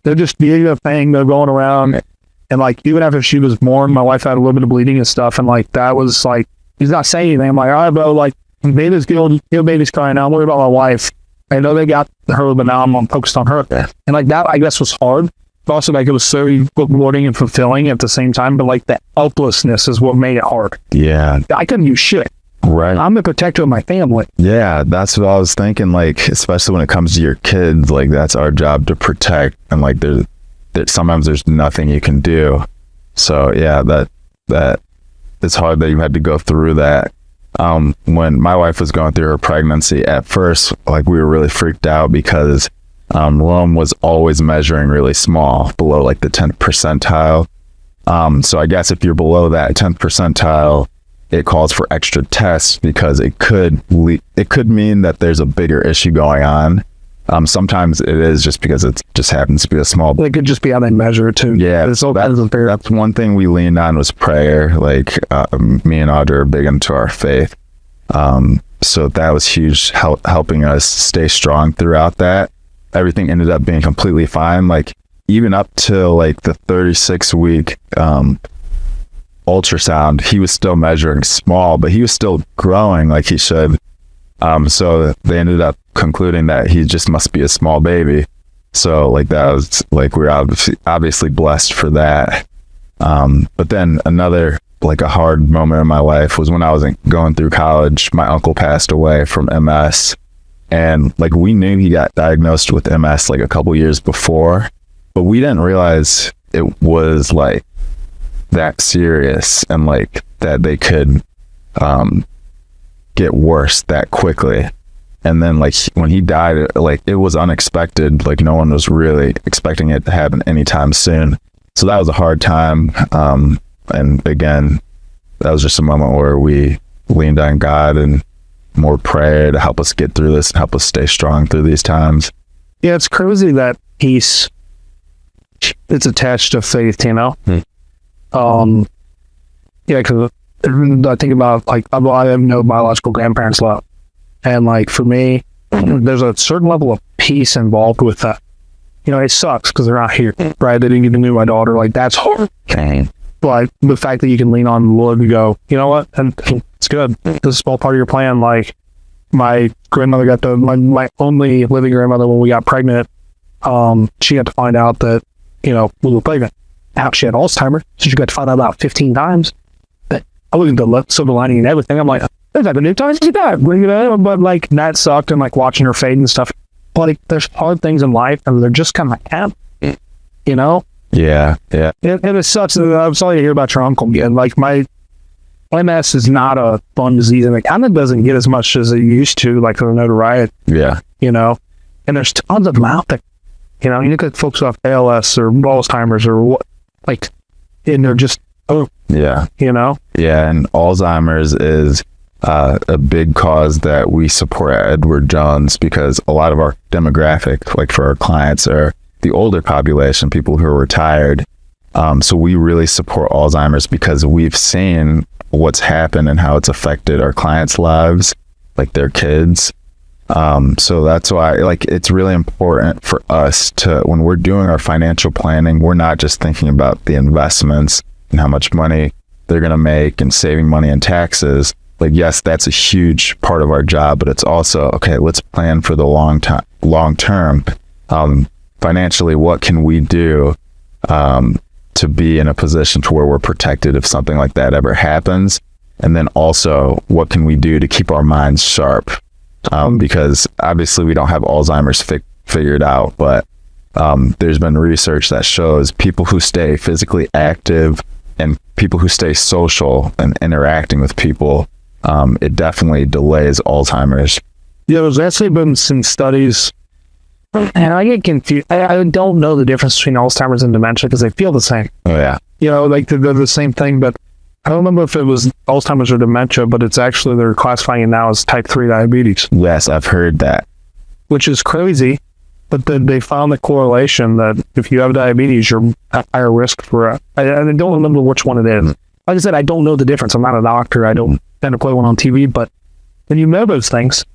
They're just doing a thing. They're going around. And like, even after she was born, my wife had a little bit of bleeding and stuff. And like, that was like, he's not saying anything. I'm like, all right, bro, like, baby's good. Baby's crying now. I'm worried about my wife. I know they got her, but now I'm focused on her. And like, that, I guess, was hard. But also, like, it was so rewarding and fulfilling at the same time. But like, the helplessness is what made it hard. Yeah. I couldn't do shit. Right. I'm the protector of my family. Yeah, that's what I was thinking. Like, especially when it comes to your kids, like, that's our job to protect. And like, sometimes there's nothing you can do. So yeah, that it's hard that you had to go through that. When my wife was going through her pregnancy, at first, like, we were really freaked out because Rome was always measuring really small, below like the 10th percentile. So I guess if you're below that 10th percentile, it calls for extra tests because it could mean that there's a bigger issue going on. Sometimes it is just because it just happens to be a small. It could just be how they measure it too. Yeah, that's one thing we leaned on was prayer. Like me and Audrey are big into our faith, so that was huge, helping us stay strong throughout that. Everything ended up being completely fine. Like even up to like the 36-week ultrasound, he was still measuring small, but he was still growing like he should. So they ended up concluding that he just must be a small baby. So like that was like, we're obviously blessed for that. But then another, like a hard moment in my life was when I was going through college. My uncle passed away from MS, and like we knew he got diagnosed with MS like a couple years before, but we didn't realize it was like that serious and like that they could get worse that quickly. And then like when he died, like it was unexpected. Like no one was really expecting it to happen anytime soon. So that was a hard time. And again, that was just a moment where we leaned on God and more prayer to help us get through this and help us stay strong through these times. Yeah, it's crazy that peace, it's attached to faith, you know? Yeah, because I think about like, I have no biological grandparents left. And like for me, there's a certain level of peace involved with that. You know, it sucks because they're not here, right? They didn't get to meet my daughter. Like that's hard. But the fact that you can lean on the Lord and go, you know what? And it's good. This is all part of your plan. Like my grandmother got my only living grandmother when we got pregnant. She got to find out that, you know, we were pregnant. Now she had Alzheimer's. So she got to find out about 15 times. But I looked at the silver lining and everything. I'm like, there's not a new time she died. But like that sucked, and like watching her fade and stuff. But like, there's hard things in life and they're just kind of happen, you know? Yeah. And it sucks. I'm sorry to hear about your uncle again. Like my MS is not a fun disease, and it kind of doesn't get as much as it used to, like the notoriety. Yeah. You know, and there's tons of them out there. You know, you look at folks off ALS or Alzheimer's or what, like, and they're just, yeah. You know? Yeah, and Alzheimer's is a big cause that we support at Edward Jones, because a lot of our demographic, like for our clients, are the older population, people who are retired. So we really support Alzheimer's because we've seen what's happened and how it's affected our clients' lives, like their kids. So that's why, like, it's really important for us to, when we're doing our financial planning, we're not just thinking about the investments and how much money they're going to make and saving money in taxes. Like, yes, that's a huge part of our job, but it's also, okay, let's plan for the long term. Financially, what can we do to be in a position to where we're protected if something like that ever happens? And then also, what can we do to keep our minds sharp? Because obviously we don't have Alzheimer's figured out, but there's been research that shows people who stay physically active and people who stay social and interacting with people, it definitely delays Alzheimer's. Yeah, there's actually been some studies, and I get confused. I don't know the difference between Alzheimer's and dementia because they feel the same. Oh yeah. You know, like they're the same thing, but I don't remember if it was Alzheimer's or dementia, but it's actually, they're classifying it now as type 3 diabetes. Yes, I've heard that. Which is crazy, but then they found the correlation that if you have diabetes, you're at higher risk for, I don't remember which one it is. Like I said, I don't know the difference. I'm not a doctor. I don't tend to play one on TV, but when you know those things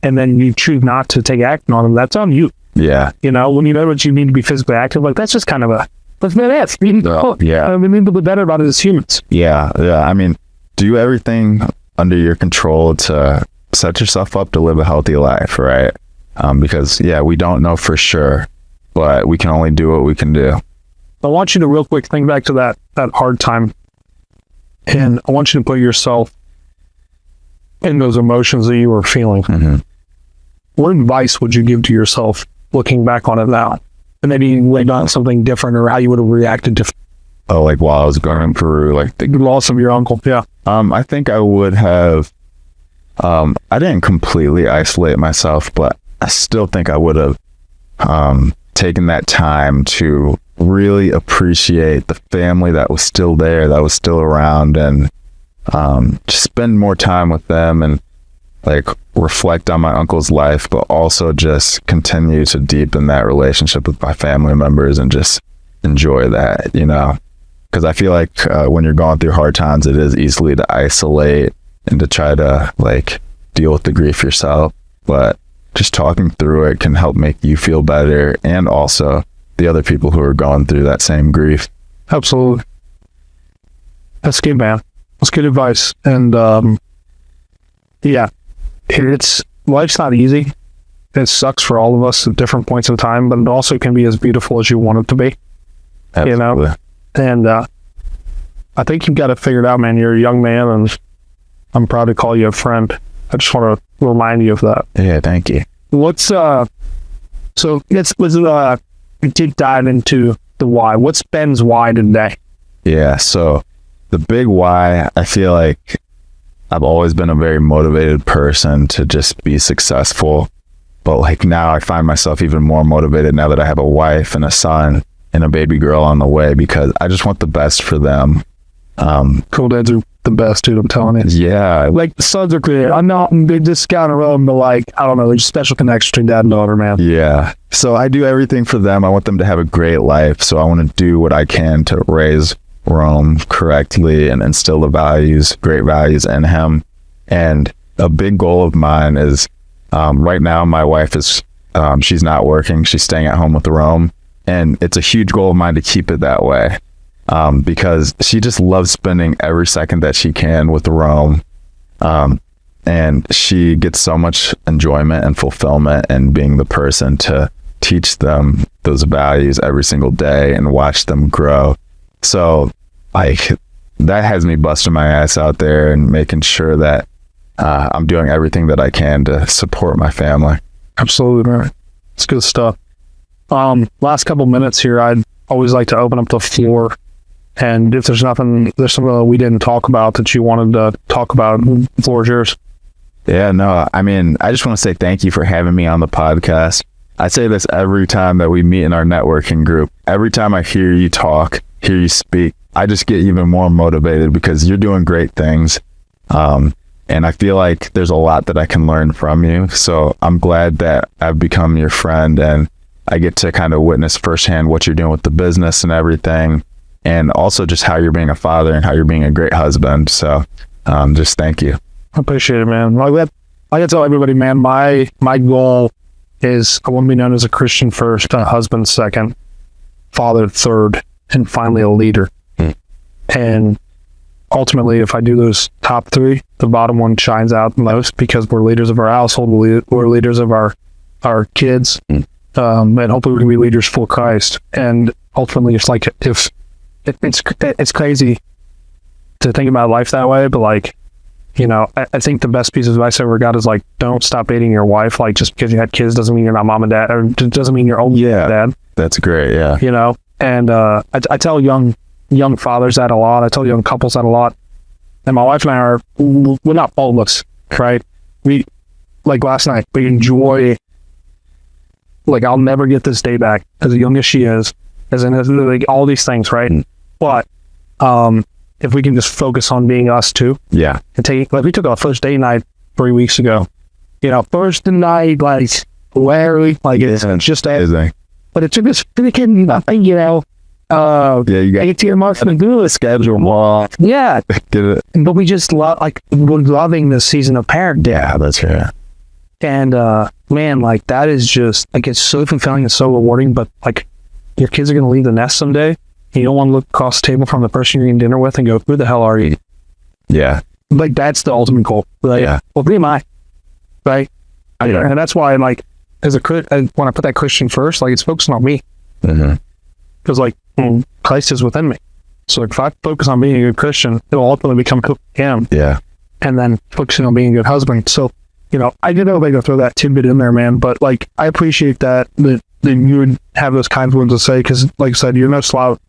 and then you choose not to take action on them, that's on you. Yeah. You know, when you know that you need to be physically active, like that's just kind of a, let's be honest. We need to be better about it as humans. Yeah. I mean, do everything under your control to set yourself up to live a healthy life, right? Because we don't know for sure, but we can only do what we can do. I want you to real quick think back to that hard time, and I want you to put yourself in those emotions that you were feeling. Mm-hmm. What advice would you give to yourself looking back on it now? And maybe like on something different, or how you would have reacted to. Oh, like while I was going in Peru, like the loss of your uncle. Yeah. I think I would have. I didn't completely isolate myself, but I still think I would have taken that time to really appreciate the family that was still there, that was still around, and just spend more time with them and like reflect on my uncle's life, but also just continue to deepen that relationship with my family members and just enjoy that, you know, because I feel like when you're going through hard times, it is easily to isolate and to try to like deal with the grief yourself, but just talking through it can help make you feel better, and also the other people who are going through that same grief. Absolutely. That's good, man. That's good advice. And life's not easy. It sucks for all of us at different points of time, but it also can be as beautiful as you want it to be. Absolutely. You know? And I think you've got it figured out, man. You're a young man, and I'm proud to call you a friend. I just want to remind you of that. Yeah, thank you. Let's deep dive into the why. What's Ben's why today? Yeah, so the big why, I feel like I've always been a very motivated person to just be successful, but like now I find myself even more motivated now that I have a wife and a son and a baby girl on the way, because I just want the best for them. Cool dads are the best, dude, I'm telling you. Yeah. Like, the sons are clear. I'm not, they just kind of them, but like, I don't know, there's a special connection between dad and daughter, man. Yeah. So I do everything for them. I want them to have a great life. So I want to do what I can to raise Rome correctly and instill the values, great values in him. And a big goal of mine is, right now my wife is, she's not working. She's staying at home with Rome. And it's a huge goal of mine to keep it that way. Because she just loves spending every second that she can with Rome. And she gets so much enjoyment and fulfillment in being the person to teach them those values every single day and watch them grow. So like that has me busting my ass out there and making sure that I'm doing everything that I can to support my family. Absolutely, man. It's good stuff. Last couple minutes here, I'd always like to open up the floor. And if there's something we didn't talk about that you wanted to talk about, the floor is yours. Yeah, no, I mean, I just want to say thank you for having me on the podcast. I say this every time that we meet in our networking group. Every time I hear you talk, hear you speak, I just get even more motivated because you're doing great things. And I feel like there's a lot that I can learn from you. So I'm glad that I've become your friend and I get to kind of witness firsthand what you're doing with the business and everything. And also just how you're being a father and how you're being a great husband. So just thank you. I appreciate it, man. I gotta tell everybody, man, my goal is I want to be known as a Christian first, a husband second, father third, and finally a leader. And ultimately, if I do those top three, the bottom one shines out the most because we're leaders of our household, we're leaders of our kids, and hopefully we can be leaders for Christ. And ultimately, it's like it's crazy to think about life that way, but like, you know, I think the best piece of advice I ever got is like, don't stop dating your wife. Like, just because you had kids doesn't mean you're not mom and dad, or doesn't mean you're only dad. That's great. Yeah. You know, and I tell young fathers that a lot. I tell young couples that a lot. And my wife and I we're not faultless, right? We, like last night, we enjoy, like, I'll never get this day back as young as she is, as in like all these things, right? But if we can just focus on being us too. Yeah. And take, like, we took our first date night 3 weeks ago. You know, first night, like, Larry, like, it's just Amazing. but it took us freaking nothing, you know. Yeah, you got 18 months to do it. schedule more. Yeah. Get it? But we just love, like, we're loving this season of parenting. Yeah, that's right. And, man, like, that is just, like, it's so fulfilling and so rewarding, but, like, your kids are going to leave the nest someday. You don't want to look across the table from the person you're eating dinner with and go, who the hell are you? Yeah. Like, that's the ultimate goal. Like, Yeah. well, who am I? Right? Yeah. And that's why, like, when I put that Christian first, like, it's focusing on me. Mm-hmm. Because, like, Christ is within me. So, like, if I focus on being a good Christian, it'll ultimately become who I am. Yeah. And then focusing on being a good husband. So, you know, I didn't know they could throw that tidbit in there, man. But, like, I appreciate that you would have those kinds of words to say. Because, like I said, you're no slouch.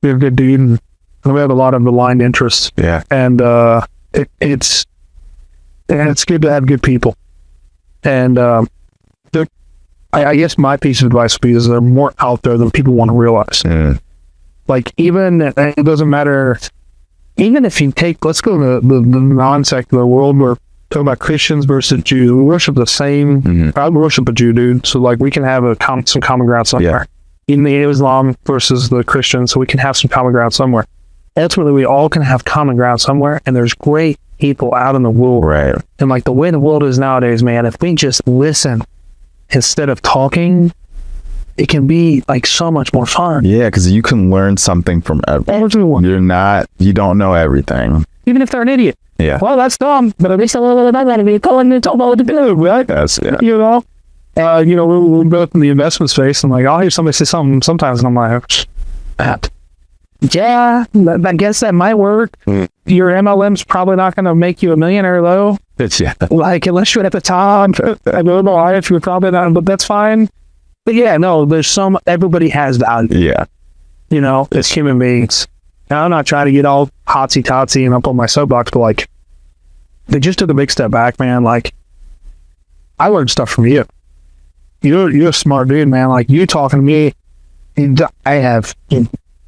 You're a good dude. And we have a lot of aligned interests. Yeah. And it's good to have good people. And I guess my piece of advice would be is they're more out there than people want to realize. Mm. Like, even, it doesn't matter, even if you take, let's go to the non-secular world where talking about Christians versus Jews, we worship the same, I worship a Jew, dude, so, like, we can have some common ground somewhere. In the Islam versus the Christians, so we can have some common ground somewhere. Ultimately, we all can have common ground somewhere, and there's great people out in the world. Right. And, like, the way the world is nowadays, man, if we just listen instead of talking, it can be, like, so much more fun. Yeah, because you can learn something from everyone. You don't know everything. Even if they're an idiot. Yeah. Well, that's dumb, but at least a little bit of that, we call it to do, right? Yes, yeah. You know? We're both in the investment space, and, like, I'll hear somebody say something sometimes, and I'm like, yeah, I guess that might work. Your MLM's probably not going to make you a millionaire, though. Yeah. Like, unless you're at the top. I don't know if you're probably not, but that's fine. But yeah, no, everybody has value. Yeah. You know, as human beings. Now, I'm not trying to get all hotsy-totsy and up on my soapbox, but, like, they just took a big step back, man. Like, I learned stuff from you. You're a smart dude, man. Like, you talking to me, and I have,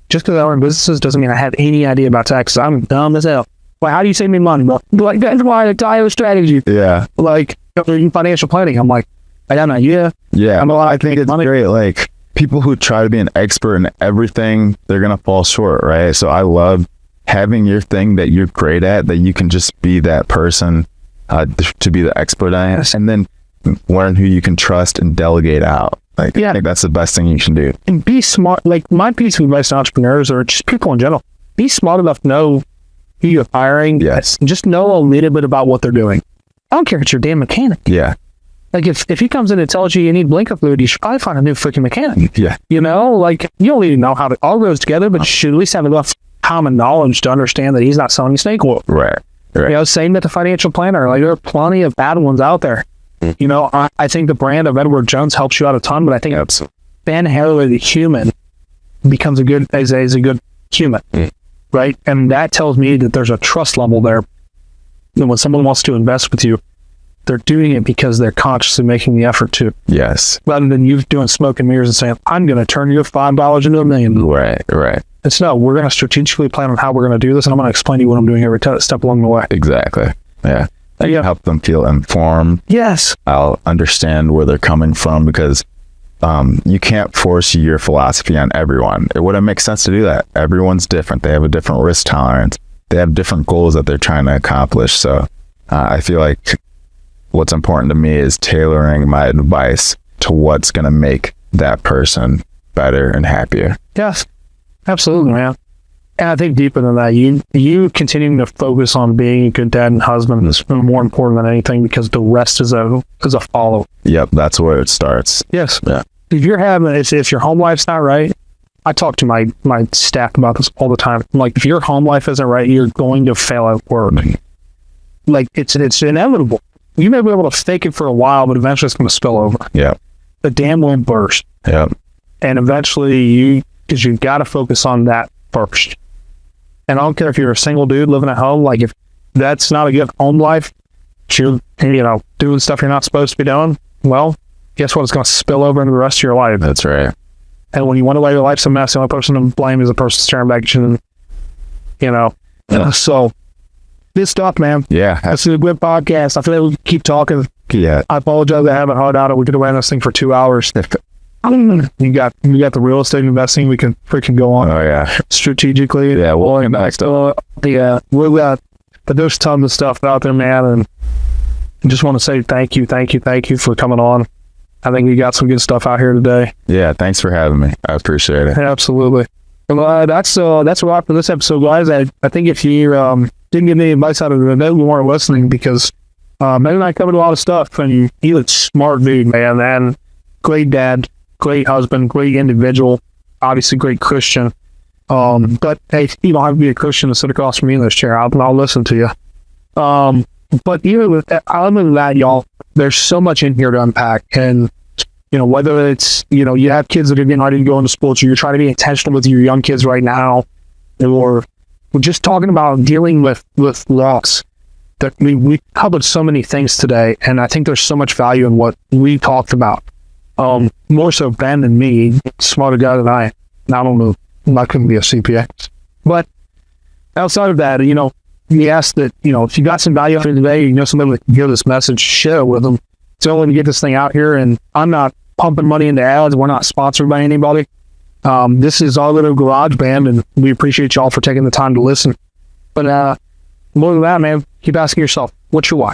just because I run businesses doesn't mean I have any idea about taxes. I'm dumb as hell. Like, how do you save me money, bro? Like, that's why I have a strategy. Yeah. Like, financial planning. I'm like, I don't know. Yeah. Yeah. I think it's great. Like, people who try to be an expert in everything, they're going to fall short, right? So I love having your thing that you're great at, that you can just be that person to be the expert at, and then learn who you can trust and delegate out. Like, I think that's the best thing you can do. And be smart. Like, my piece of advice to entrepreneurs or just people in general, be smart enough to know who you're hiring. Yes. And just know a little bit about what they're doing. I don't care if it's your damn mechanic. Yeah. Like, if he comes in and tells you need blinker fluid, you should probably find a new freaking mechanic. Yeah. You know, like, you don't even know how it all goes together, but you should at least have enough common knowledge to understand that he's not selling you snake oil. Right. You know, same with the financial planner. Like, there are plenty of bad ones out there. You know, I think the brand of Edward Jones helps you out a ton, but I think Ben Harley, the human, becomes a good human, right? And that tells me that there's a trust level there. And when someone wants to invest with you, they're doing it because they're consciously making the effort to. Yes. Rather than you doing smoke and mirrors and saying, I'm going to turn your $5 into $1 million. Right. It's no, we're going to strategically plan on how we're going to do this, and I'm going to explain to you what I'm doing every step along the way. Exactly. Yeah. Help them feel informed. Yes. I'll understand where they're coming from, because you can't force your philosophy on everyone. It wouldn't make sense to do that. Everyone's different. They have a different risk tolerance. They have different goals that they're trying to accomplish. So I feel like what's important to me is tailoring my advice to what's going to make that person better and happier. Yes, absolutely, man. And I think deeper than that, you continuing to focus on being a good dad and husband is more important than anything, because the rest is a follow. Yep, that's where it starts. Yes. Yeah. If your home life's not right, I talk to my staff about this all the time. Like, if your home life isn't right, you're going to fail at work. Like, it's inevitable. You may be able to fake it for a while, but eventually it's going to spill over. Yeah. The dam will burst. Yep. And eventually because you've got to focus on that first. And I don't care if you're a single dude living at home, like, if that's not a good home life, you're, doing stuff you're not supposed to be doing, well, guess what? It's going to spill over into the rest of your life. That's right. And when you wonder why your life's a mess, the only person to blame is the person staring back at you. And, So, good stuff, man. Yeah. That's a good podcast. I feel like we can keep talking. Yeah. I apologize I haven't hard out. We could have ran this thing for 2 hours. You got the real estate investing. We can freaking go on. Oh, yeah. Strategically. Yeah. We'll get next up. But there's tons of stuff out there, man. And I just want to say thank you for coming on. I think we got some good stuff out here today. Yeah. Thanks for having me. I appreciate it. Absolutely. Well, that's a wrap for this episode, guys. I think if you didn't get any advice out of it, then we weren't listening, because Ben and I covered a lot of stuff, and he was a smart dude, man, and great dad, great husband, great individual, obviously great Christian. But hey, you don't have to be a Christian to sit across from me in this chair. I'll listen to you. But even with that, other than that, y'all, there's so much in here to unpack. And whether it's, you have kids that are getting ready to go into sports, or you're trying to be intentional with your young kids right now, or we're just talking about dealing with loss. That we covered so many things today, and I think there's so much value in what we talked about. More so Ben than me, smarter guy than I don't know. I couldn't be a CPA. But outside of that, we ask that, if you got some value out of it today, somebody that can hear this message, share it with them. It's only to get this thing out here, and I'm not pumping money into ads. We're not sponsored by anybody. This is our little garage band, and we appreciate y'all for taking the time to listen. But more than that, man, keep asking yourself, what's your why?